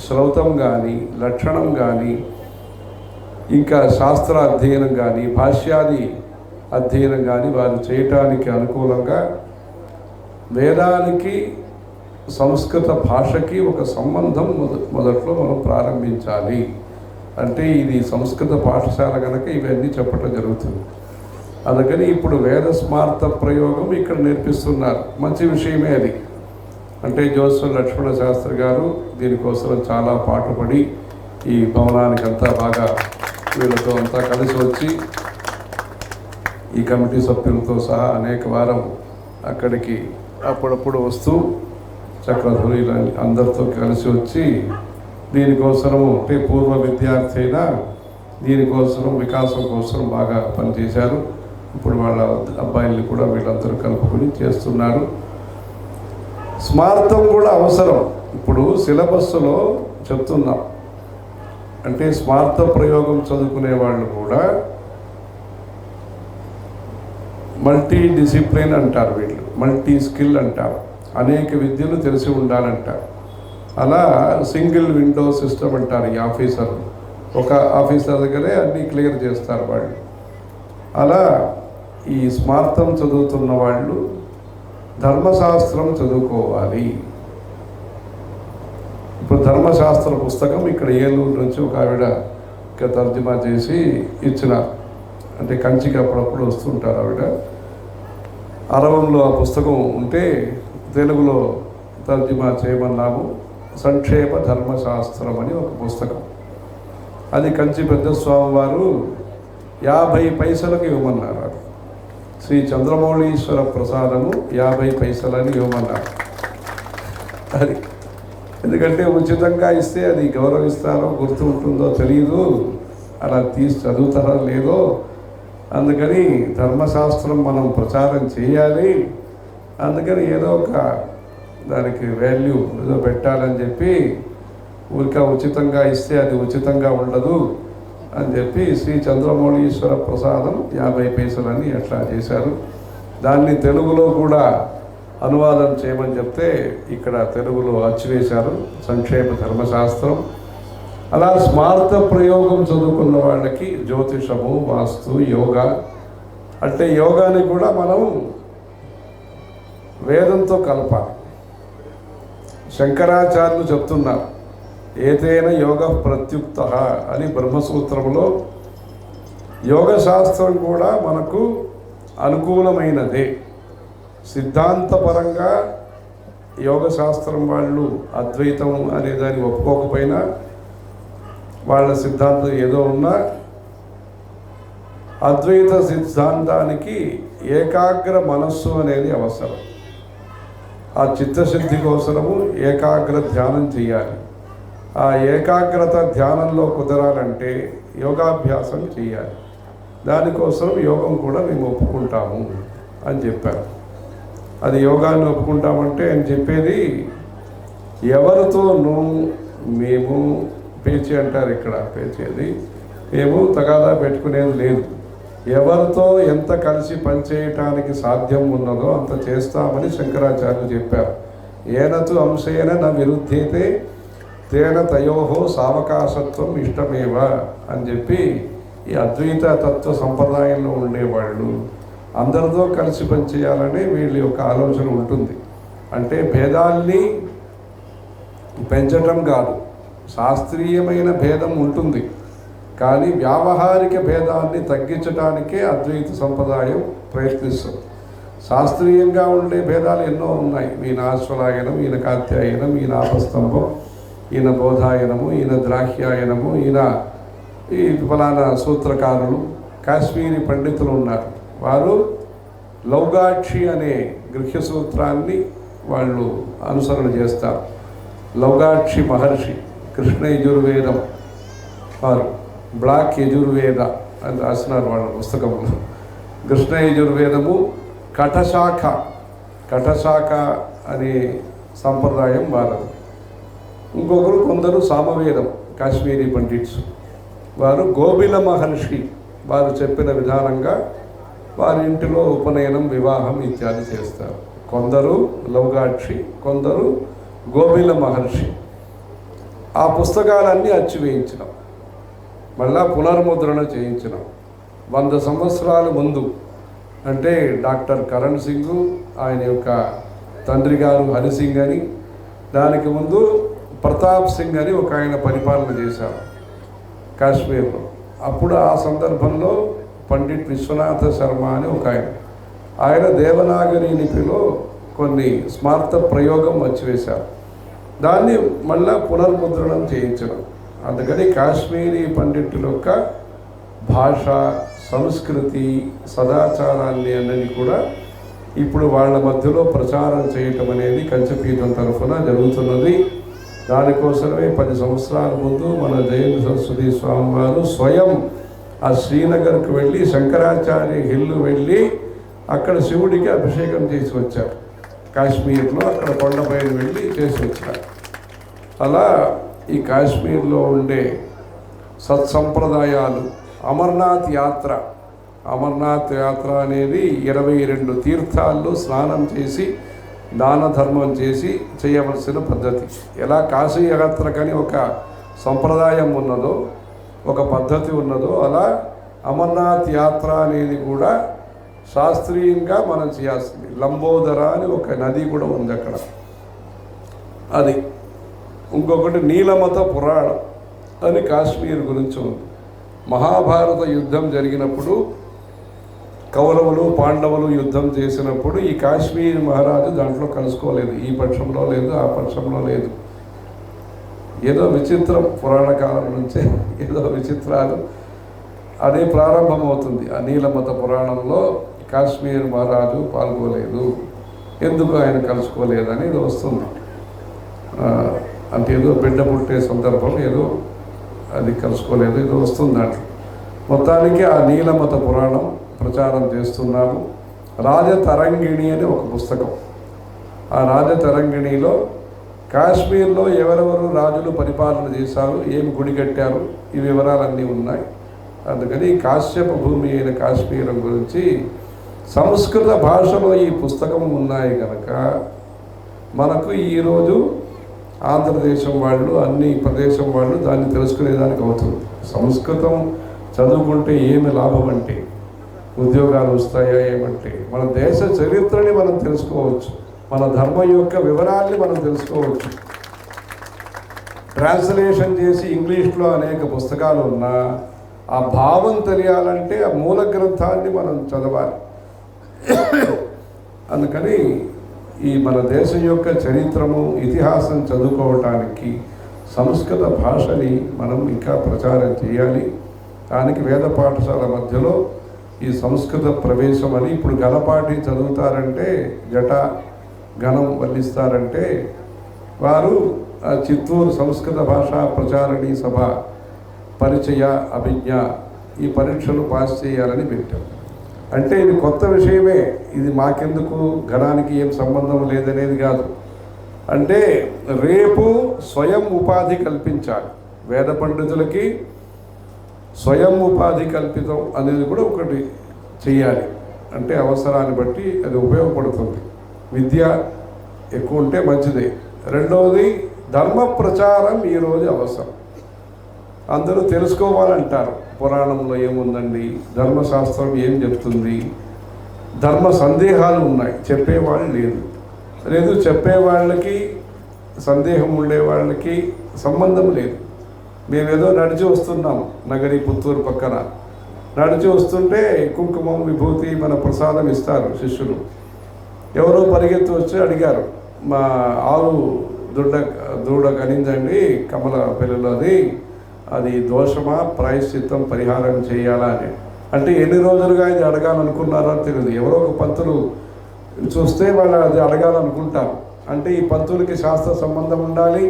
శ్రౌతం కానీ, లక్షణం కానీ, ఇంకా శాస్త్ర అధ్యయనం కానీ, భాష్యాది అధ్యయనం కానీ వారు చేయటానికి అనుకూలంగా వేదానికి సంస్కృత భాషకి ఒక సంబంధం మొదట్లో మనం ప్రారంభించాలి. అంటే ఇది సంస్కృత పాఠశాల కనుక ఇవన్నీ చెప్పడం జరుగుతుంది. అందుకని ఇప్పుడు వేద స్మార్త ప్రయోగం ఇక్కడ నేర్పిస్తున్నారు. మంచి విషయమే అది. అంటే జోసఫ్ లక్ష్మణ శాస్త్రి గారు దీనికోసం చాలా పాటుపడి ఈ భవనానికి అంతా బాగా వీళ్ళతో అంతా కలిసి వచ్చి ఈ కమిటీ సభ్యులతో సహా అనేక వారం అక్కడికి అప్పుడప్పుడు వస్తూ చక్రధుని అందరితో కలిసి వచ్చి దీనికోసము, అంటే పూర్వ విద్యార్థి అయినా దీనికోసం వికాసం కోసం బాగా పనిచేశారు. ఇప్పుడు వాళ్ళ అబ్బాయిల్ని కూడా వీళ్ళందరూ కలుపుకొని చేస్తున్నారు. స్మార్థం కూడా అవసరం. ఇప్పుడు సిలబస్సులో చెప్తున్నాం, అంటే స్మార్థ ప్రయోగం చదువుకునే వాళ్ళు కూడా మల్టీ డిసిప్లిన్ అంటారు వీళ్ళు, మల్టీ స్కిల్ అంటారు, అనేక విద్యలు తెలిసి ఉండాలంటారు. అలా సింగిల్ విండో సిస్టమ్ అంటారు ఈ ఆఫీసర్. ఒక ఆఫీసర్ దగ్గరే అన్నీ క్లియర్ చేస్తారు వాళ్ళు. అలా ఈ స్మార్థం చదువుతున్న వాళ్ళు ధర్మశాస్త్రం చదువుకోవాలి. ఇప్పుడు ధర్మశాస్త్ర పుస్తకం ఇక్కడ ఏలూరు నుంచి ఒక ఆవిడ తర్జుమా చేసి ఇచ్చినారు. అంటే కంచికి అప్పుడప్పుడు వస్తుంటారు ఆవిడ. అరవంలో ఆ పుస్తకం ఉంటే తెలుగులో తర్జుమా చేయమన్నాము. సంక్షేప ధర్మశాస్త్రం అని ఒక పుస్తకం. అది కంచి పెద్దస్వామి వారు 50 పైసలకు ఇవ్వమన్నారు. శ్రీ చంద్రమౌళీశ్వర ప్రసాదము 50 పైసలని ఇవ్వమన్నారు. అది ఎందుకంటే ఉచితంగా ఇస్తే అది గౌరవిస్తారో గుర్తు ఉంటుందో తెలియదు, అలా తీసి చదువుతారో లేదో. అందుకని ధర్మశాస్త్రం మనం ప్రచారం చేయాలి. అందుకని ఏదో ఒక దానికి వాల్యూ ఏదో పెట్టాలని చెప్పి ఊరిక ఉచితంగా ఇస్తే అది ఉచితంగా ఉండదు అని చెప్పి శ్రీ చంద్రమౌళీశ్వర ప్రసాదం 50 పైసలని ఎట్లా చేశారు. దాన్ని తెలుగులో కూడా అనువాదం చేయమని చెప్తే ఇక్కడ తెలుగులో అచ్చివేశారు, సంక్షేప ధర్మశాస్త్రం. అలా స్మార్త ప్రయోగం చదువుకున్న వాళ్ళకి జ్యోతిషము, వాస్తు, యోగా. అంటే యోగాని కూడా మనం వేదంతో కలపాలి. శంకరాచార్యులు చెప్తున్నారు, ఏతేన యోగ ప్రత్యుక్త అని బ్రహ్మసూత్రంలో. యోగ శాస్త్రం కూడా మనకు అనుకూలమైనదే. సిద్ధాంతపరంగా యోగ శాస్త్రం వాళ్ళు అద్వైతం అనే దాన్ని ఒప్పుకోకపోయినా, వాళ్ళ సిద్ధాంతం ఏదో ఉన్నా, అద్వైత సిద్ధాంతానికి ఏకాగ్ర మనస్సు అనేది అవసరం. ఆ చిత్తశుద్ధి కోసము ఏకాగ్ర ధ్యానం చేయాలి. ఆ ఏకాగ్రత ధ్యానంలో కుదరాలంటే యోగాభ్యాసం చేయాలి. దానికోసం యోగం కూడా మేము ఒప్పుకుంటాము అని చెప్పారు. అది యోగాన్ని ఒప్పుకుంటామంటే అని చెప్పేది ఎవరితోనూ మేము పేచి అంటారు ఇక్కడ, పేచేది మేము తగాదా పెట్టుకునేది లేదు. ఎవరితో ఎంత కలిసి పనిచేయటానికి సాధ్యం ఉన్నదో అంత చేస్తామని శంకరాచార్యులు చెప్పారు. ఏనతు అంశేన నా విరుద్ధైతే తేన తయోహో సావకాశత్వం ఇష్టమేవ అని చెప్పి ఈ అద్వైత తత్వ సంప్రదాయంలో ఉండేవాళ్ళు అందరితో కలిసి పనిచేయాలని వీళ్ళ యొక్క ఆలోచన ఉంటుంది. అంటే భేదాల్ని పెంచటం కాదు, శాస్త్రీయమైన భేదం ఉంటుంది, కానీ వ్యావహారిక భేదాన్ని తగ్గించడానికే అద్వైత సంప్రదాయం ప్రయత్నిస్తుంది. శాస్త్రీయంగా ఉండే భేదాలు ఎన్నో ఉన్నాయి. ఈయన ఆశ్వలాయనం, ఈయన కాత్యాయనం, ఈయన ఆపస్తంభం, ఈయన బోధాయనము, ఈయన ద్రాహ్యాయనము, ఈయన ఈ ఫలానా సూత్రకారులు, కాశ్మీరీ పండితులు ఉన్నారు. వారు లౌగాక్షి అనే గృహ్య సూత్రాన్ని వాళ్ళు అనుసరణ చేస్తారు. లౌగాక్షి మహర్షి కృష్ణ యజుర్వేదం, వారు బ్లాక్ యజుర్వేద అని రాసినారు వాళ్ళ పుస్తకంలో. కృష్ణ యజుర్వేదము కఠశాఖ, కఠశాఖ అనే సంప్రదాయం వారది. ఇంకొకరు కొందరు సామవేదం, కాశ్మీరీ పండిట్స్, వారు గోబిల మహర్షి వారు చెప్పిన విధానంగా వారి ఇంటిలో ఉపనయనం, వివాహం ఇత్యాది చేస్తారు. కొందరు లౌగాక్షి, కొందరు గోబిల మహర్షి. ఆ పుస్తకాలన్నీ అచ్చివేయించినాం, మళ్ళా పునర్ముద్రణ చేయించినాం. 100 సంవత్సరాల ముందు, అంటే డాక్టర్ కరణ్ సింగ్, ఆయన యొక్క తండ్రి గారు హరిసింగ్ అని, దానికి ముందు ప్రతాప్ సింగ్ అని ఒక ఆయన పరిపాలన చేశారు కాశ్మీర్లో. అప్పుడు ఆ సందర్భంలో పండిట్ విశ్వనాథ శర్మ అని ఒక ఆయన దేవనాగరి లిపిలో కొన్ని స్మార్త ప్రయోగం వచ్చివేశారు. దాన్ని మళ్ళా పునర్ముద్రణం చేయించడం. అందుకని కాశ్మీరీ పండితుల యొక్క భాష, సంస్కృతి, సదాచారాన్ని అన్నది కూడా ఇప్పుడు వాళ్ళ మధ్యలో ప్రచారం చేయటం అనేది కంచపీఠం తరఫున జరుగుతున్నది. దానికోసమే 10 సంవత్సరాల ముందు మన జయంతి సరస్వతి స్వామి వారు స్వయం ఆ శ్రీనగర్కు వెళ్ళి, శంకరాచార్య హిల్లు వెళ్ళి అక్కడ శివుడికి అభిషేకం చేసి వచ్చారు. కాశ్మీర్లో అక్కడ కొండపైన వెళ్ళి చేసి వచ్చారు. అలా ఈ కాశ్మీర్లో ఉండే సత్సంప్రదాయాలు, అమర్నాథ్ యాత్ర అమర్నాథ్ యాత్ర అనేది 22 తీర్థాల్లో స్నానం చేసి దాన ధర్మం చేసి చేయవలసిన పద్ధతి. ఎలా కాశీ యాత్రకని ఒక సంప్రదాయం ఉన్నదో, ఒక పద్ధతి ఉన్నదో, అలా అమర్నాథ్ యాత్ర అనేది కూడా శాస్త్రీయంగా మనం చేయాల్సింది. లంబోదర అని ఒక నది కూడా ఉంది అక్కడ. అది ఇంకొకటి నీలమత పురాణం అని కాశ్మీర్ గురించి ఉంది. మహాభారత యుద్ధం జరిగినప్పుడు కౌరవులు పాండవులు యుద్ధం చేసినప్పుడు ఈ కాశ్మీర్ మహారాజు దాంట్లో కలుసుకోలేదు. ఈ పక్షంలో లేదు, ఆ పక్షంలో లేదు. ఏదో విచిత్రం, పురాణ కాలం నుంచే ఏదో విచిత్రాలు అదే ప్రారంభమవుతుంది. ఆ నీలమత పురాణంలో కాశ్మీర్ మహారాజు పాల్గొలేదు, ఎందుకు ఆయన కలుసుకోలేదు అనేది వస్తుంది. అంటే ఏదో బిడ్డ పుట్టే సందర్భం ఏదో అది కలుసుకోలేదు, ఏదో వస్తుంది దాంట్లో. మొత్తానికి ఆ నీలమత పురాణం ప్రచారం చేస్తున్నాము. రాజతరంగిణి అని ఒక పుస్తకం. ఆ రాజతరంగిణిలో కాశ్మీర్లో ఎవరెవరు రాజులు పరిపాలన చేశారు, ఏమి గుడి కట్టారు, ఈ వివరాలన్నీ ఉన్నాయి. అందుకని కాశ్యప భూమి అయిన కాశ్మీరం గురించి సంస్కృత భాషలో ఈ పుస్తకం ఉన్నాయి కనుక మనకు ఈరోజు ఆంధ్రదేశం వాళ్ళు, అన్ని ప్రదేశం వాళ్ళు దాన్ని తెలుసుకునేదానికి అవుతుంది. సంస్కృతం చదువుకుంటే ఏమి లాభం అంటే, ఉద్యోగాలు వస్తాయా ఏమంటే, మన దేశ చరిత్రని మనం తెలుసుకోవచ్చు, మన ధర్మం యొక్క వివరాల్ని మనం తెలుసుకోవచ్చు. ట్రాన్స్లేషన్ చేసి ఇంగ్లీష్లో అనేక పుస్తకాలు ఉన్నా ఆ భావం తెలియాలంటే ఆ మూల గ్రంథాన్ని మనం చదవాలి. అందుకని ఈ మన దేశం యొక్క చరిత్రము, ఇతిహాసం చదువుకోవటానికి సంస్కృత భాషని మనం ఇంకా ప్రచారం చేయాలి. దానికి వేద పాఠశాల మధ్యలో ఈ సంస్కృత ప్రవేశం అని, ఇప్పుడు గణపాఠి చదువుతారంటే, జట గణం వల్లిస్తారంటే వారు చిత్తూరు సంస్కృత భాషా ప్రచారణీ సభ పరిచయ అభిజ్ఞ ఈ పరీక్షలు పాస్ చేయాలని పెట్టాం. అంటే ఇది కొత్త విషయమే, ఇది మాకెందుకు గణానికి ఏం సంబంధం లేదనేది కాదు. అంటే రేపు స్వయం ఉపాధి కల్పించాలి. వేద పండితులకి స్వయం ఉపాధి కల్పితం అనేది కూడా ఒకటి చేయాలి. అంటే అవసరాన్ని బట్టి అది ఉపయోగపడుతుంది. విద్య ఎక్కువ ఉంటే మంచిదే. రెండవది ధర్మ ప్రచారం ఈరోజు అవసరం. అందరూ తెలుసుకోవాలంటారు, పురాణంలో ఏముందండి, ధర్మశాస్త్రం ఏం చెప్తుంది, ధర్మ సందేహాలు ఉన్నాయి, చెప్పేవాళ్ళు లేదు, చెప్పేవాళ్ళకి సందేహం ఉండే వాళ్ళకి సంబంధం లేదు. మేమేదో నడిచి వస్తున్నాం, నగరి పుత్తూరు పక్కన నడిచి వస్తుంటే కుంకుమం విభూతి మన ప్రసాదం ఇస్తారు శిష్యులు. ఎవరో పరిగెత్తి వచ్చి అడిగారు, మా ఆవు దూడ కనిందండి కమల పిల్లలది, అది దోషమా, ప్రాయశ్చిత్తం, పరిహారం చేయాలా అని. అంటే ఎన్ని రోజులుగా ఇది అడగాలనుకున్నారో తెలియదు. ఎవరో ఒక పంతులు చూస్తే వాళ్ళు అది అడగాలనుకుంటారు. అంటే ఈ పంతులకి శాస్త్ర సంబంధం ఉండాలి,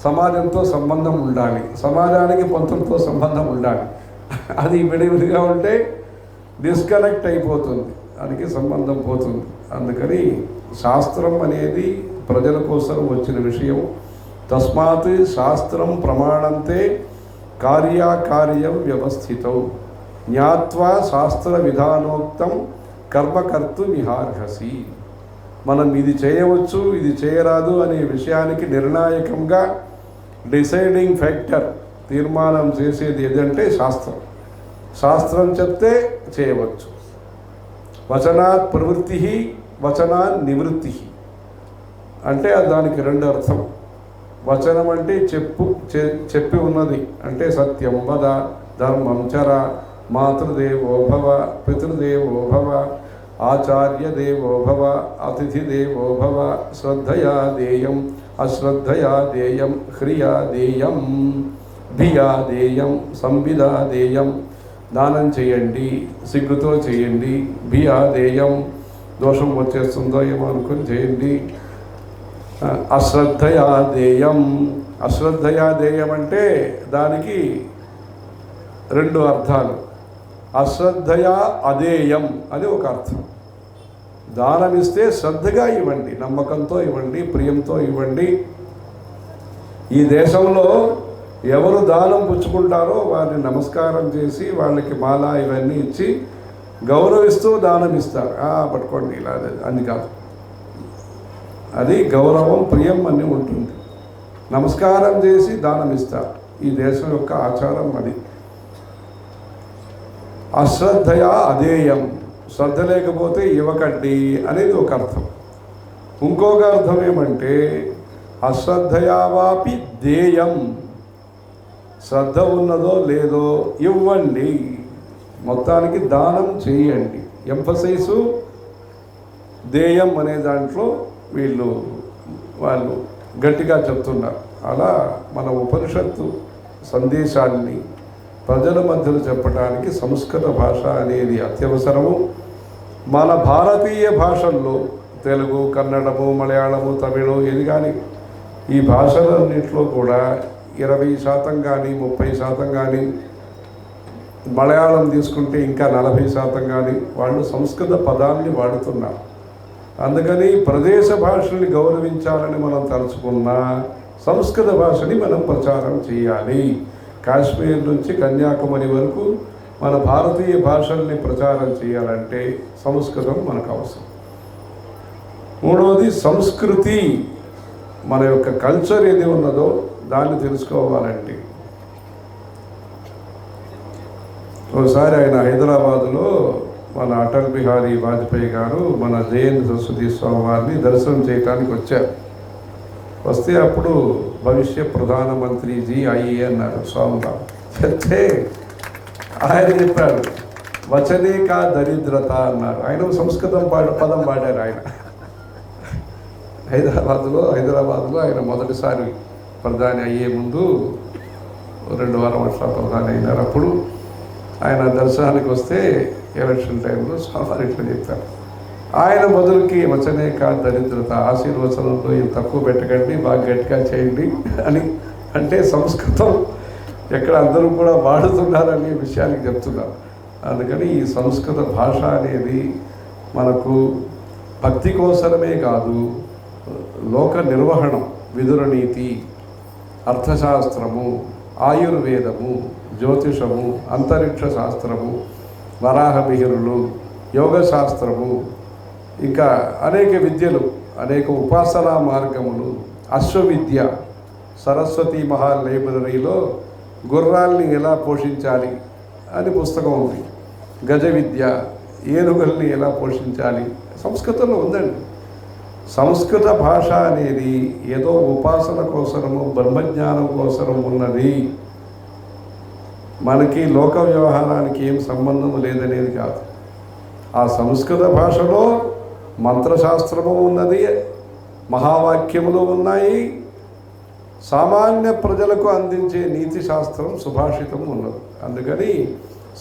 సమాజంతో సంబంధం ఉండాలి, సమాజానికి పంతులతో సంబంధం ఉండాలి. అది విడివిడిగా ఉంటే డిస్కనెక్ట్ అయిపోతుంది, దానికి సంబంధం పోతుంది. అందుకని శాస్త్రం అనేది ప్రజల కోసం వచ్చిన విషయం. తస్మాత్ శాస్త్రం ప్రమాణంతే కార్యాకార్యం వ్యవస్థితం జ్ఞాత్వా శాస్త్ర విధానోక్తం కర్మకర్తు నిహార్హసి. మనం ఇది చేయవచ్చు, ఇది చేయరాదు అనే విషయానికి నిర్ణాయకంగా డిసైడింగ్ ఫ్యాక్టర్, తీర్మానం చేసేది ఏదంటే శాస్త్రం. శాస్త్రం చెప్తే చేయవచ్చు. వచనాత్ ప్రవృత్తి, వచనాత్ నివృత్తి. అంటే దానికి రెండు అర్థం. వచనం అంటే చెప్పి ఉన్నది, అంటే సత్యం వద, ధర్మం చర, మాతృదేవో భవ, పితృదేవో భవ, ఆచార్య దేవో భవ, అతిథి దేవో భవ, శ్రద్ధయా దేయం, అశ్రద్ధయా దేయం, హ్రియా దేయం, భియా దేయం, సంవిదా దేయం. దానం చేయండి, సిగ్గుతో చేయండి. భియా దేయం, దోషం వచ్చేస్తుందో ఏమో అనుకుని చేయండి. అశ్రద్ధయా దేయం. అశ్రద్ధయా దేయం అంటే దానికి రెండు అర్థాలు. అశ్రద్ధయా అదేయం అని ఒక అర్థం. దానం ఇస్తే శ్రద్ధగా ఇవ్వండి, నమ్మకంతో ఇవ్వండి, ప్రియంతో ఇవ్వండి. ఈ దేశంలో ఎవరు దానం పుచ్చుకుంటారో వారిని నమస్కారం చేసి వాళ్ళకి మాల ఇవన్నీ ఇచ్చి గౌరవిస్తూ దానం ఇస్తారు. పట్టుకోండి ఇలా అని కాదు, అది గౌరవం ప్రియం అని ఉంటుంది. నమస్కారం చేసి దానం ఇస్తారు. ఈ దేశం యొక్క ఆచారం అది. అశ్రద్ధయా అధేయం, శ్రద్ధ లేకపోతే ఇవ్వకండి అనేది ఒక అర్థం. ఇంకొక అర్థం ఏమంటే అశ్రద్ధయావాపి దేయం, శ్రద్ధ ఉన్నదో లేదో ఇవ్వండి, మొత్తానికి దానం చేయండి. ఎంఫసైజు దేయం అనే దాంట్లో వాళ్ళు గట్టిగా చెప్తున్నారు. అలా మన ఉపనిషత్తు సందేశాన్ని ప్రజల మధ్యలో చెప్పడానికి సంస్కృత భాష అనేది అత్యవసరము. మన భారతీయ భాషల్లో తెలుగు, కన్నడము, మలయాళము, తమిళం ఏది కానీ ఈ భాషలన్నింటిలో కూడా 20% కానీ 30% కానీ, మలయాళం తీసుకుంటే ఇంకా 40% కానీ వాళ్ళు సంస్కృత పదాన్ని వాడుతున్నారు. అందుకని ప్రదేశ భాషల్ని గౌరవించాలని మనం తలుచుకున్నా సంస్కృత భాషని మనం ప్రచారం చేయాలి. కాశ్మీర్ నుంచి కన్యాకుమారి వరకు మన భారతీయ భాషల్ని ప్రచారం చేయాలంటే సంస్కృతం మనకు అవసరం. మూడవది సంస్కృతి, మన యొక్క కల్చర్ ఏది ఉన్నదో దాన్ని తెలుసుకోవాలంటే ఒకసారి ఆయన హైదరాబాదులో మన అటల్ బిహారీ వాజ్పేయి గారు మన జేఎన్ సరస్వతి స్వామి వారిని దర్శనం చేయడానికి వచ్చారు. వస్తే అప్పుడు భవిష్య ప్రధానమంత్రిజీ అయ్యి అన్నారు స్వామివారు. చెప్తే ఆయన చెప్పాడు వచనే కా దరిద్రత అన్నారు. ఆయన సంస్కృతం పదం పాడారు. ఆయన హైదరాబాద్లో ఆయన మొదటిసారి ప్రధాని అయ్యే ముందు 2 వారం ప్రధాని అయినారు. అప్పుడు ఆయన దర్శనానికి వస్తే ఎలక్షన్ టైంలో స్వామి ఇట్లా చెప్పారు. ఆయన మొదలుకి వచనే కా దరిద్రత, ఆశీర్వచనంలో ఏం తక్కువ పెట్టకండి, బాగా గట్టిగా చేయండి అని. అంటే సంస్కృతం ఎక్కడ అందరూ కూడా వాడుతున్నారనే విషయానికి చెప్తున్నారు. అందుకని ఈ సంస్కృత భాష అనేది మనకు భక్తి కోసమే కాదు, లోక నిర్వహణం, విదుర నీతి, అర్థశాస్త్రము, ఆయుర్వేదము, జ్యోతిషము, అంతరిక్ష శాస్త్రము, వరాహమిహిరులు, యోగశాస్త్రము, ఇంకా అనేక విద్యలు, అనేక ఉపాసనా మార్గములు, అశ్వవిద్య, సరస్వతి మహల్ లైబ్రరీలో గుర్రాల్ని ఎలా పోషించాలి అని పుస్తకం ఉంది. గజ విద్య, ఏనుగుల్ని ఎలా పోషించాలి సంస్కృతంలో ఉందండి. సంస్కృత భాష అనేది ఏదో ఉపాసన కోసము, బ్రహ్మజ్ఞానం కోసం ఉన్నది. మనకి లోక వ్యవహారానికి ఏం సంబంధం లేదనేది కాదు. ఆ సంస్కృత భాషలో మంత్రశాస్త్రము ఉన్నది, మహావాక్యములు ఉన్నాయి, సామాన్య ప్రజలకు అందించే నీతి శాస్త్రం, సుభాషితం ఉన్నది. అందుకని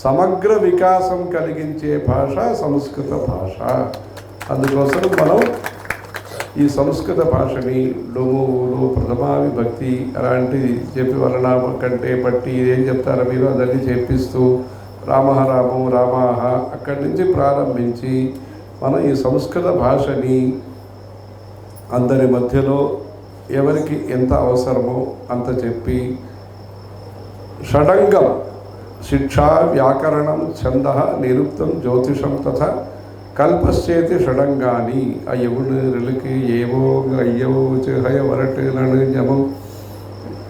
సమగ్ర వికాసం కలిగించే భాష సంస్కృత భాష. అందుకోసం మనం ఈ సంస్కృత భాషని డొమువులు, ప్రథమా విభక్తి అలాంటివి చెప్పి వర్ణనామ కంటే పట్టి ఏం చెప్తారో మీరు అదన్నీ చెప్పిస్తూ రామహరామం రామాహ అక్కడి నుంచి ప్రారంభించి మనం ఈ సంస్కృత భాషని అందరి మధ్యలో ఎవరికి ఎంత అవసరమో అంత చెప్పి షడంగం శిక్షా, వ్యాకరణం, ఛంద, నిరుక్తం, జ్యోతిషం తథా కల్పశ్చేతి షడంగాని అయ్యవుడు రెలికి ఏవో అయ్యవో హయ వరటు నడు జమం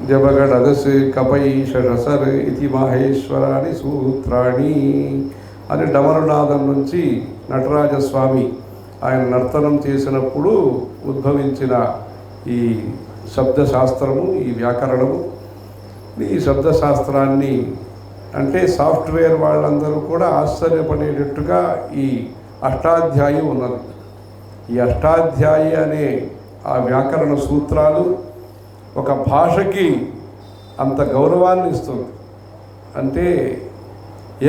జబగడ్ అగసు కపై షసర్ ఇది మహేశ్వరాని సూత్రాణి అని డమరునాదం నుంచి నటరాజస్వామి ఆయన నర్తనం చేసినప్పుడు ఉద్భవించిన ఈ శబ్దశాస్త్రము, ఈ వ్యాకరణము, ఈ శబ్దశాస్త్రాన్ని అంటే సాఫ్ట్వేర్ వాళ్ళందరూ కూడా ఆశ్చర్యపడేటట్టుగా ఈ అష్టాధ్యాయి ఉన్నది. ఈ అష్టాధ్యాయి అనే ఆ వ్యాకరణ సూత్రాలు ఒక భాషకి అంత గౌరవాన్ని ఇస్తుంది. అంటే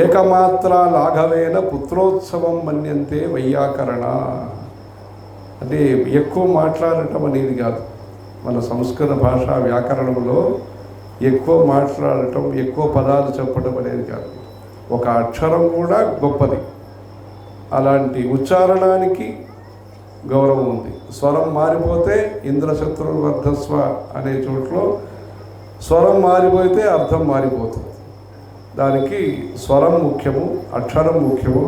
ఏకమాత్ర లాఘవేన పుత్రోత్సవం మన్యంతే వైయాకరణ. అంటే ఎక్కువ మాట్లాడటం అనేది కాదు. మన సంస్కృత భాష వ్యాకరణంలో ఎక్కువ మాట్లాడటం, ఎక్కువ పదాలు చెప్పడం అనేది కాదు. ఒక అక్షరం కూడా గొప్పది. అలాంటి ఉచ్చారణానికి గౌరవం ఉంది. స్వరం మారిపోతే ఇంద్రశత్రు వర్ధస్వ అనే చోట్లో స్వరం మారిపోతే అర్థం మారిపోతుంది. దానికి స్వరం ముఖ్యము, అక్షరం ముఖ్యము.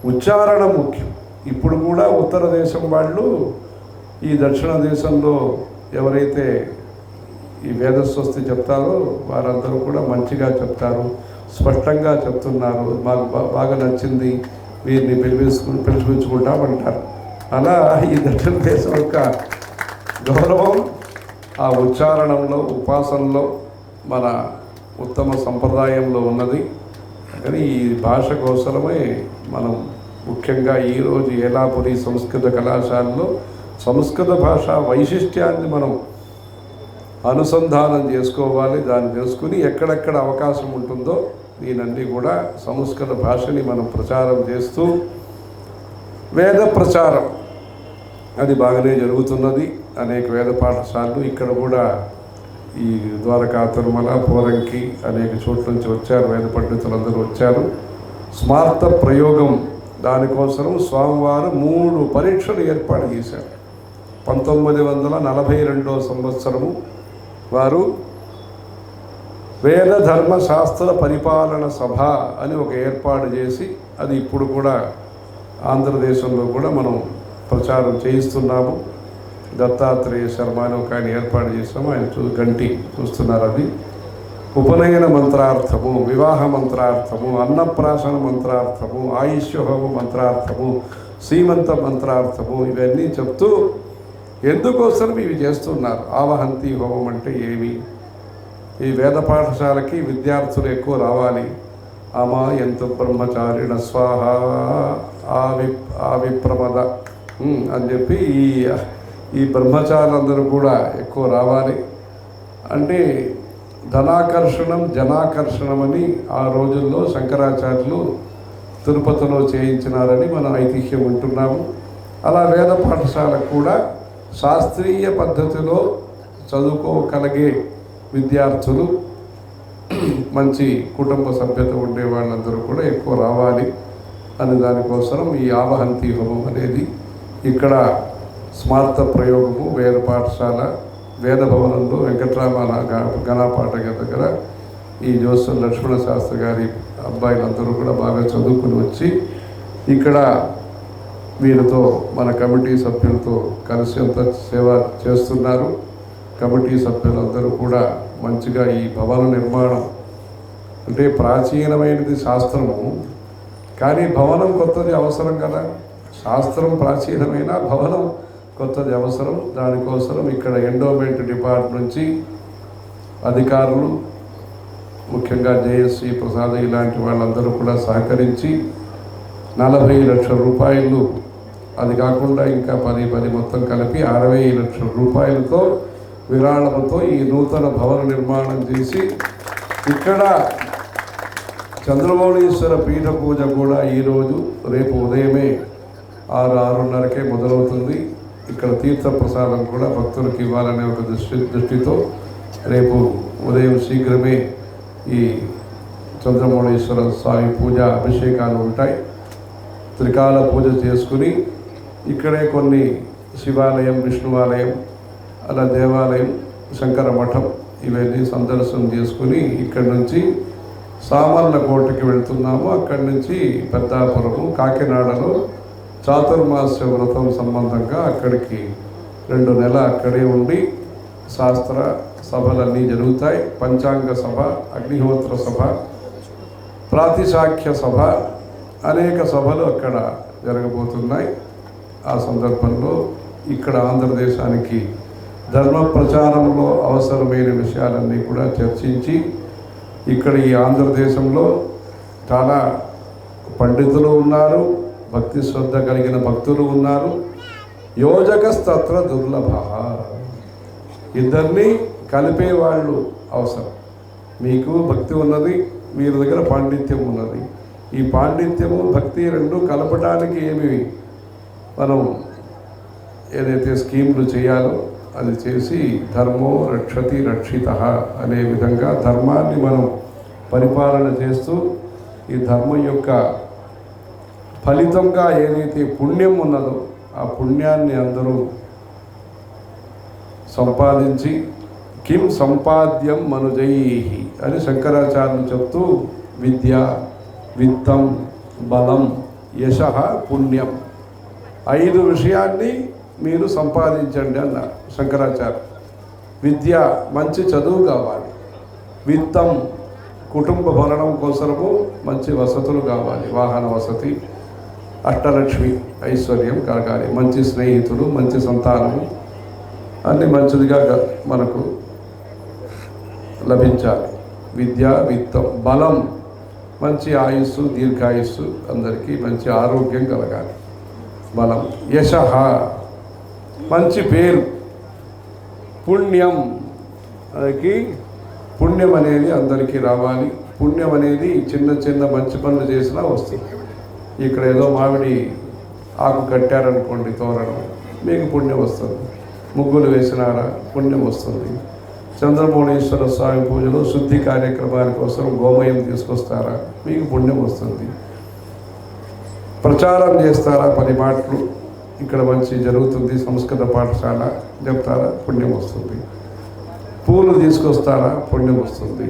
ఉచ్చారణ ముఖ్యం. ఇప్పుడు కూడా ఉత్తర దేశం వాళ్ళు ఈ దక్షిణ దేశంలో ఎవరైతే ఈ వేదస్వస్తి చెప్తారో వారందరూ కూడా మంచిగా చెప్తారు, స్పష్టంగా చెప్తున్నారు, మాకు బాగా నచ్చింది, వీరిని పిలిపించుకుంటామంటారు. అలా ఈ దక్షిణ దేశం యొక్క గౌరవం ఆ ఉచ్చారణంలో, ఉపాసనలో, మన ఉత్తమ సంప్రదాయంలో ఉన్నది. కానీ ఈ భాష కోసమే మనం ముఖ్యంగా ఈరోజు ఏలాపురి సంస్కృత కళాశాలలో సంస్కృత భాష వైశిష్ట్యాన్ని మనం అనుసంధానం చేసుకోవాలి. దాన్ని తెలుసుకుని ఎక్కడెక్కడ అవకాశం ఉంటుందో దీనన్నీ కూడా సంస్కృత భాషని మనం ప్రచారం చేస్తూ, వేద ప్రచారం అది బాగానే జరుగుతున్నది. అనేక వేద పాఠశాలలు ఇక్కడ కూడా ఈ ద్వారకా, తిరుమల, పోరంకి అనేక చోట్ల నుంచి వచ్చారు, వేద పండితులందరూ వచ్చారు. స్మార్త ప్రయోగం దానికోసం స్వామివారు 3 పరీక్షలు ఏర్పాటు చేశారు. 1942 సంవత్సరము వారు వేద ధర్మ శాస్త్ర పరిపాలన సభ అని ఒక ఏర్పాటు చేసి, అది ఇప్పుడు కూడా ఆంధ్రదేశంలో కూడా మనం ప్రచారం చేయిస్తున్నాము. దత్తాత్రేయ శర్మ అని ఒక ఆయన ఏర్పాటు చేసాము, ఆయన గంటి చూస్తున్నారు. అది ఉపనయన మంత్రార్థము, వివాహ మంత్రార్థము, అన్నప్రాసన మంత్రార్థము, ఆయుష్యహోమ మంత్రార్థము, సీమంత మంత్రార్థము, ఇవన్నీ చెప్తూ ఎందుకోసం ఇవి చేస్తున్నారు. ఆవహంతి హోమం అంటే ఏమి, ఈ వేద పాఠశాలకి విద్యార్థులు ఎక్కువ రావాలి. అమా ఎంత బ్రహ్మచారిణ స్వాహ ఆవిప్రమద అని చెప్పి ఈ బ్రహ్మచారులందరూ కూడా ఎక్కువ రావాలి. అంటే ధనాకర్షణం జనాకర్షణం అని ఆ రోజుల్లో శంకరాచార్యులు తిరుపతిలో చేయించినారని మనం ఐతిహ్యం ఉంటున్నాము. అలా వేద పాఠశాలకు కూడా శాస్త్రీయ పద్ధతిలో చదువుకోగలిగే విద్యార్థులు, మంచి కుటుంబ సభ్యత ఉండే వాళ్ళందరూ కూడా ఎక్కువ రావాలి అని దానికోసం ఈ ఆవహంతి హోమం అనేది ఇక్కడ స్మార్త ప్రయోగము వేద పాఠశాల వేద భవనంలో వెంకట్రామన గణపాఠ దగ్గర ఈ జోసఫ్ లక్ష్మణ శాస్త్రి గారి అబ్బాయిలందరూ కూడా బాగా చదువుకుని వచ్చి ఇక్కడ వీరితో మన కమిటీ సభ్యులతో కలిసి అంత సేవ చేస్తున్నారు. కమిటీ సభ్యులందరూ కూడా మంచిగా ఈ భవన నిర్మాణం అంటే ప్రాచీనమైనది శాస్త్రము, కానీ భవనం కొత్తది అవసరం కదా. శాస్త్రం ప్రాచీనమైన భవనం కొత్తది అవసరం. దానికోసం ఇక్కడ ఎండోమెంట్ డిపార్ట్మెంట్ నుంచి అధికారులు, ముఖ్యంగా జేఎస్సి ప్రసాద్ ఇలాంటి వాళ్ళందరూ కూడా సహకరించి 40 లక్షల రూపాయలు, అది కాకుండా ఇంకా 10 మొత్తం కలిపి 60 లక్షల రూపాయలతో విరాళంతో ఈ నూతన భవన నిర్మాణం చేసి ఇక్కడ చంద్రమౌళీశ్వర పీఠ పూజ కూడా ఈరోజు రేపు ఉదయమే 6-6:30కే మొదలవుతుంది. ఇక్కడ తీర్థప్రసాదం కూడా భక్తులకు ఇవ్వాలనే ఒక దృష్టితో రేపు ఉదయం శీఘ్రమే ఈ చంద్రమౌళీశ్వర స్వామి పూజ అభిషేకాలు ఉంటాయి. త్రికాల పూజ చేసుకుని ఇక్కడే కొన్ని శివాలయం, విష్ణువాలయం, అలా దేవాలయం, శంకర మఠం ఇవన్నీ సందర్శనం చేసుకుని ఇక్కడి నుంచి సామర్లకోటకి వెళ్తున్నాము. అక్కడి నుంచి పెద్దాపురము, కాకినాడలో చాతుర్మాస్య వ్రతం సంబంధంగా అక్కడికి 2 నెలలు అక్కడే ఉండి శాస్త్ర సభలన్నీ జరుగుతాయి. పంచాంగ సభ, అగ్నిహోత్ర సభ, ప్రాతిశాఖ్య సభ, అనేక సభలు అక్కడ జరగబోతున్నాయి. ఆ సందర్భంలో ఇక్కడ ఆంధ్రదేశానికి ధర్మ ప్రచారంలో అవసరమైన విషయాలన్నీ కూడా చర్చించి, ఇక్కడ ఈ ఆంధ్రదేశంలో చాలా పండితులు ఉన్నారు, భక్తి శ్రద్ధ కలిగిన భక్తులు ఉన్నారు. యోజకస్తత్ర దుర్లభ, ఇద్దరినీ కలిపే వాళ్ళు అవసరం. మీకు భక్తి ఉన్నది, వీరి దగ్గర పాండిత్యం ఉన్నది. ఈ పాండిత్యము భక్తి రెండు కలపడానికి ఏమి మనం ఏదైతే స్కీములు చేయాలో అది చేసి ధర్మో రక్షతి రక్షిత అనే విధంగా ధర్మాన్ని మనం పరిపాలన చేస్తూ ఈ ధర్మం యొక్క ఫలితంగా ఏదైతే పుణ్యం ఉన్నదో ఆ పుణ్యాన్ని అందరూ సంపాదించి కిం సంపాద్యం మనుజై అని శంకరాచార్యులు చెప్తూ విద్య, విత్తం, బలం, యశః పుణ్యం. 5 విషయాన్ని మీరు సంపాదించండి అన్నారు శంకరాచార్య. విద్య, మంచి చదువు కావాలి. విత్తం, కుటుంబ భరణం కోసము మంచి వసతులు కావాలి. వాహన వసతి, అష్టలక్ష్మి ఐశ్వర్యం కలగాలి. మంచి స్నేహితులు, మంచి సంతానము, అన్ని మంచిదిగా మనకు లభించాలి. విద్య, విత్తం. బలం, మంచి ఆయుస్సు, దీర్ఘాయుస్సు, అందరికీ మంచి ఆరోగ్యం కలగాలి. బలం. యశః, మంచి పేరు. పుణ్యం, మనకి పుణ్యం అనేది అందరికీ రావాలి. పుణ్యం అనేది చిన్న చిన్న మంచి పనులు చేసినా వస్తుంది. ఇక్కడ ఏదో మామిడి ఆకు కట్టారనుకోండి తోరణం, మీకు పుణ్యం వస్తుంది. ముగ్గులు వేసినారా, పుణ్యం వస్తుంది. చంద్రమౌళీశ్వర స్వామి పూజలో శుద్ధి కార్యక్రమాల కోసం గోమయం తీసుకొస్తారా, మీకు పుణ్యం వస్తుంది. ప్రచారం చేస్తారా, 10 మాటలు ఇక్కడ మంచి జరుగుతుంది, సంస్కృత పాఠశాల చెప్తారా, పుణ్యం వస్తుంది. పూలు తీసుకొస్తారా, పుణ్యం వస్తుంది.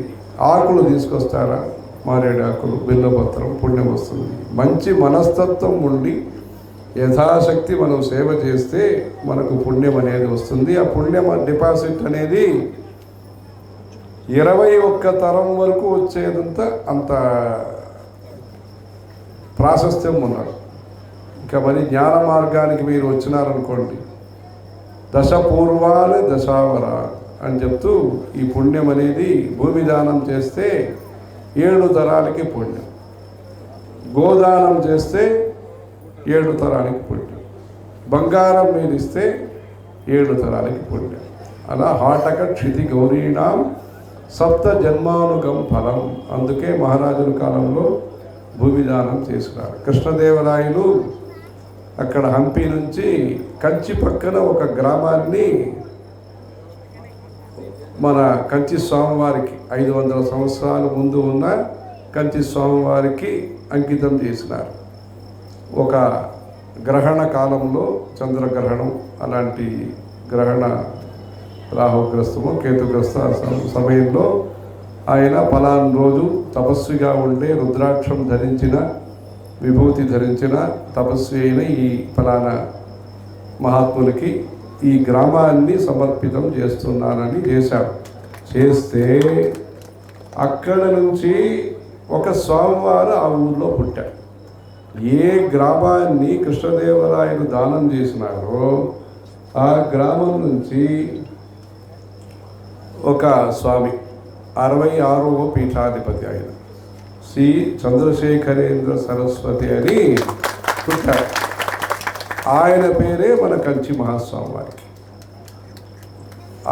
ఆకులు తీసుకొస్తారా, మారేడు ఆకులు, బిల్వపత్రం, పుణ్యం వస్తుంది. మంచి మనస్తత్వం ఉండి యథాశక్తి మనం సేవ చేస్తే మనకు పుణ్యం అనేది వస్తుంది. ఆ పుణ్యం డిపాజిట్ అనేది 21 తరం వరకు వచ్చేదంతా అంత ప్రాశస్త్యం ఉన్నది. ఇంకా మరి జ్ఞాన మార్గానికి మీరు వచ్చినారనుకోండి, దశ పూర్వాలు దశావర అని చెప్తూ ఈ పుణ్యం అనేది భూమి దానం చేస్తే 7 తరాలకి పుణ్యం, గోదానం చేస్తే 7 తరాలకి పుణ్యం, బంగారం మీరు ఇస్తే 7 తరాలకి పుణ్యం. అలా హాటక క్షితి గౌరీణాం 7 జన్మానుగం ఫలం. అందుకే మహారాజుల కాలంలో భూమి దానం చేసినారు. కృష్ణదేవరాయలు అక్కడ హంపి నుంచి కంచి పక్కన ఒక గ్రామాన్ని మన కంచి స్వామివారికి 500 సంవత్సరాల ముందు ఉన్న కంచి స్వామివారికి అంకితం చేసినారు. ఒక గ్రహణ కాలంలో, చంద్రగ్రహణం అలాంటి గ్రహణ, రాహుగ్రస్తము కేతుగ్రస్త సమయంలో ఆయన ఫలానా రోజు తపస్విగా ఉండే రుద్రాక్షం ధరించిన, విభూతి ధరించిన తపస్వి అయిన ఈ ఫలానా మహాత్ములకి ఈ గ్రామాన్ని సమర్పితం చేస్తున్నానని చేశాడు. చేస్తే అక్కడ నుంచి ఒక స్వామివారు ఆ ఊళ్ళో పుట్టాడు. ఏ గ్రామాన్ని కృష్ణదేవరాయలు దానం చేసినారో ఆ గ్రామం నుంచి ఒక స్వామి 66వ పీఠాధిపతి ఆయన శ్రీ చంద్రశేఖరేంద్ర సరస్వతి అని పుట్టారు. ఆయన పేరే మన కంచి మహాస్వామి వారికి.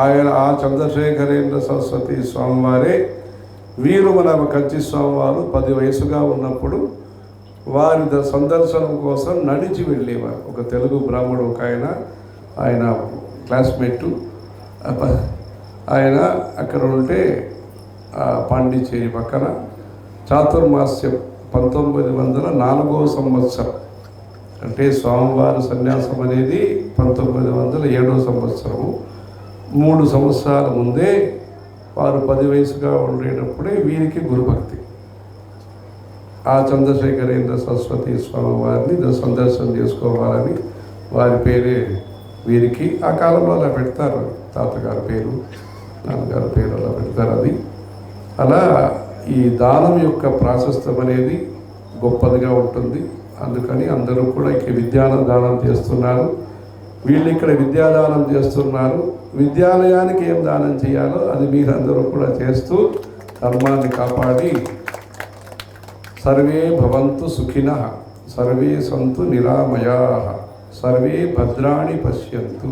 ఆయన ఆ చంద్రశేఖరేంద్ర సరస్వతి స్వామివారే వీరు మన కంచి స్వామివారు 10 వయసుగా ఉన్నప్పుడు వారి సందర్శనం కోసం నడిచి వెళ్ళేవారు. ఒక తెలుగు బ్రాహ్మడు ఒక ఆయన క్లాస్మేటు ఆయన అక్కడ ఉంటే పాండిచేరి పక్కన చాతుర్మాస్యం 1904వ సంవత్సరం, అంటే స్వామివారి సన్యాసం అనేది 1907వ సంవత్సరము. 3 సంవత్సరాల ముందే వారు 10 వయసుగా ఉండేటప్పుడే వీరికి గురుభక్తి. ఆ చంద్రశేఖరేంద్ర సరస్వతి స్వామి వారిని సందర్శనం చేసుకోవాలని వారి పేరే వీరికి ఆ కాలంలో అలా పెడతారు. తాతగారి పేరు, నాన్నగారి పేరు అలా పెడతారు. అది అలా ఈ దానం యొక్క ప్రాశస్త్యం అనేది గొప్పదిగా ఉంటుంది. అందుకని అందరూ కూడా ఇక్కడ విద్యాదానం చేస్తున్నారు. వీళ్ళు ఇక్కడ విద్యాదానం చేస్తున్నారు. విద్యాలయానికి ఏం దానం చేయాలో అది మీరందరూ కూడా చేస్తూ ధర్మాన్ని కాపాడి సర్వే భవంతు సుఖినః, సర్వే సంతు నిరామయాః, సర్వే భద్రాణి పశ్యంతు,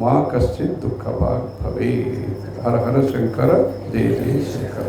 మా కశ్చిత్ దుఃఖభాగ్ భవేత్. హర హర శంకర, జయ జయ శంకర.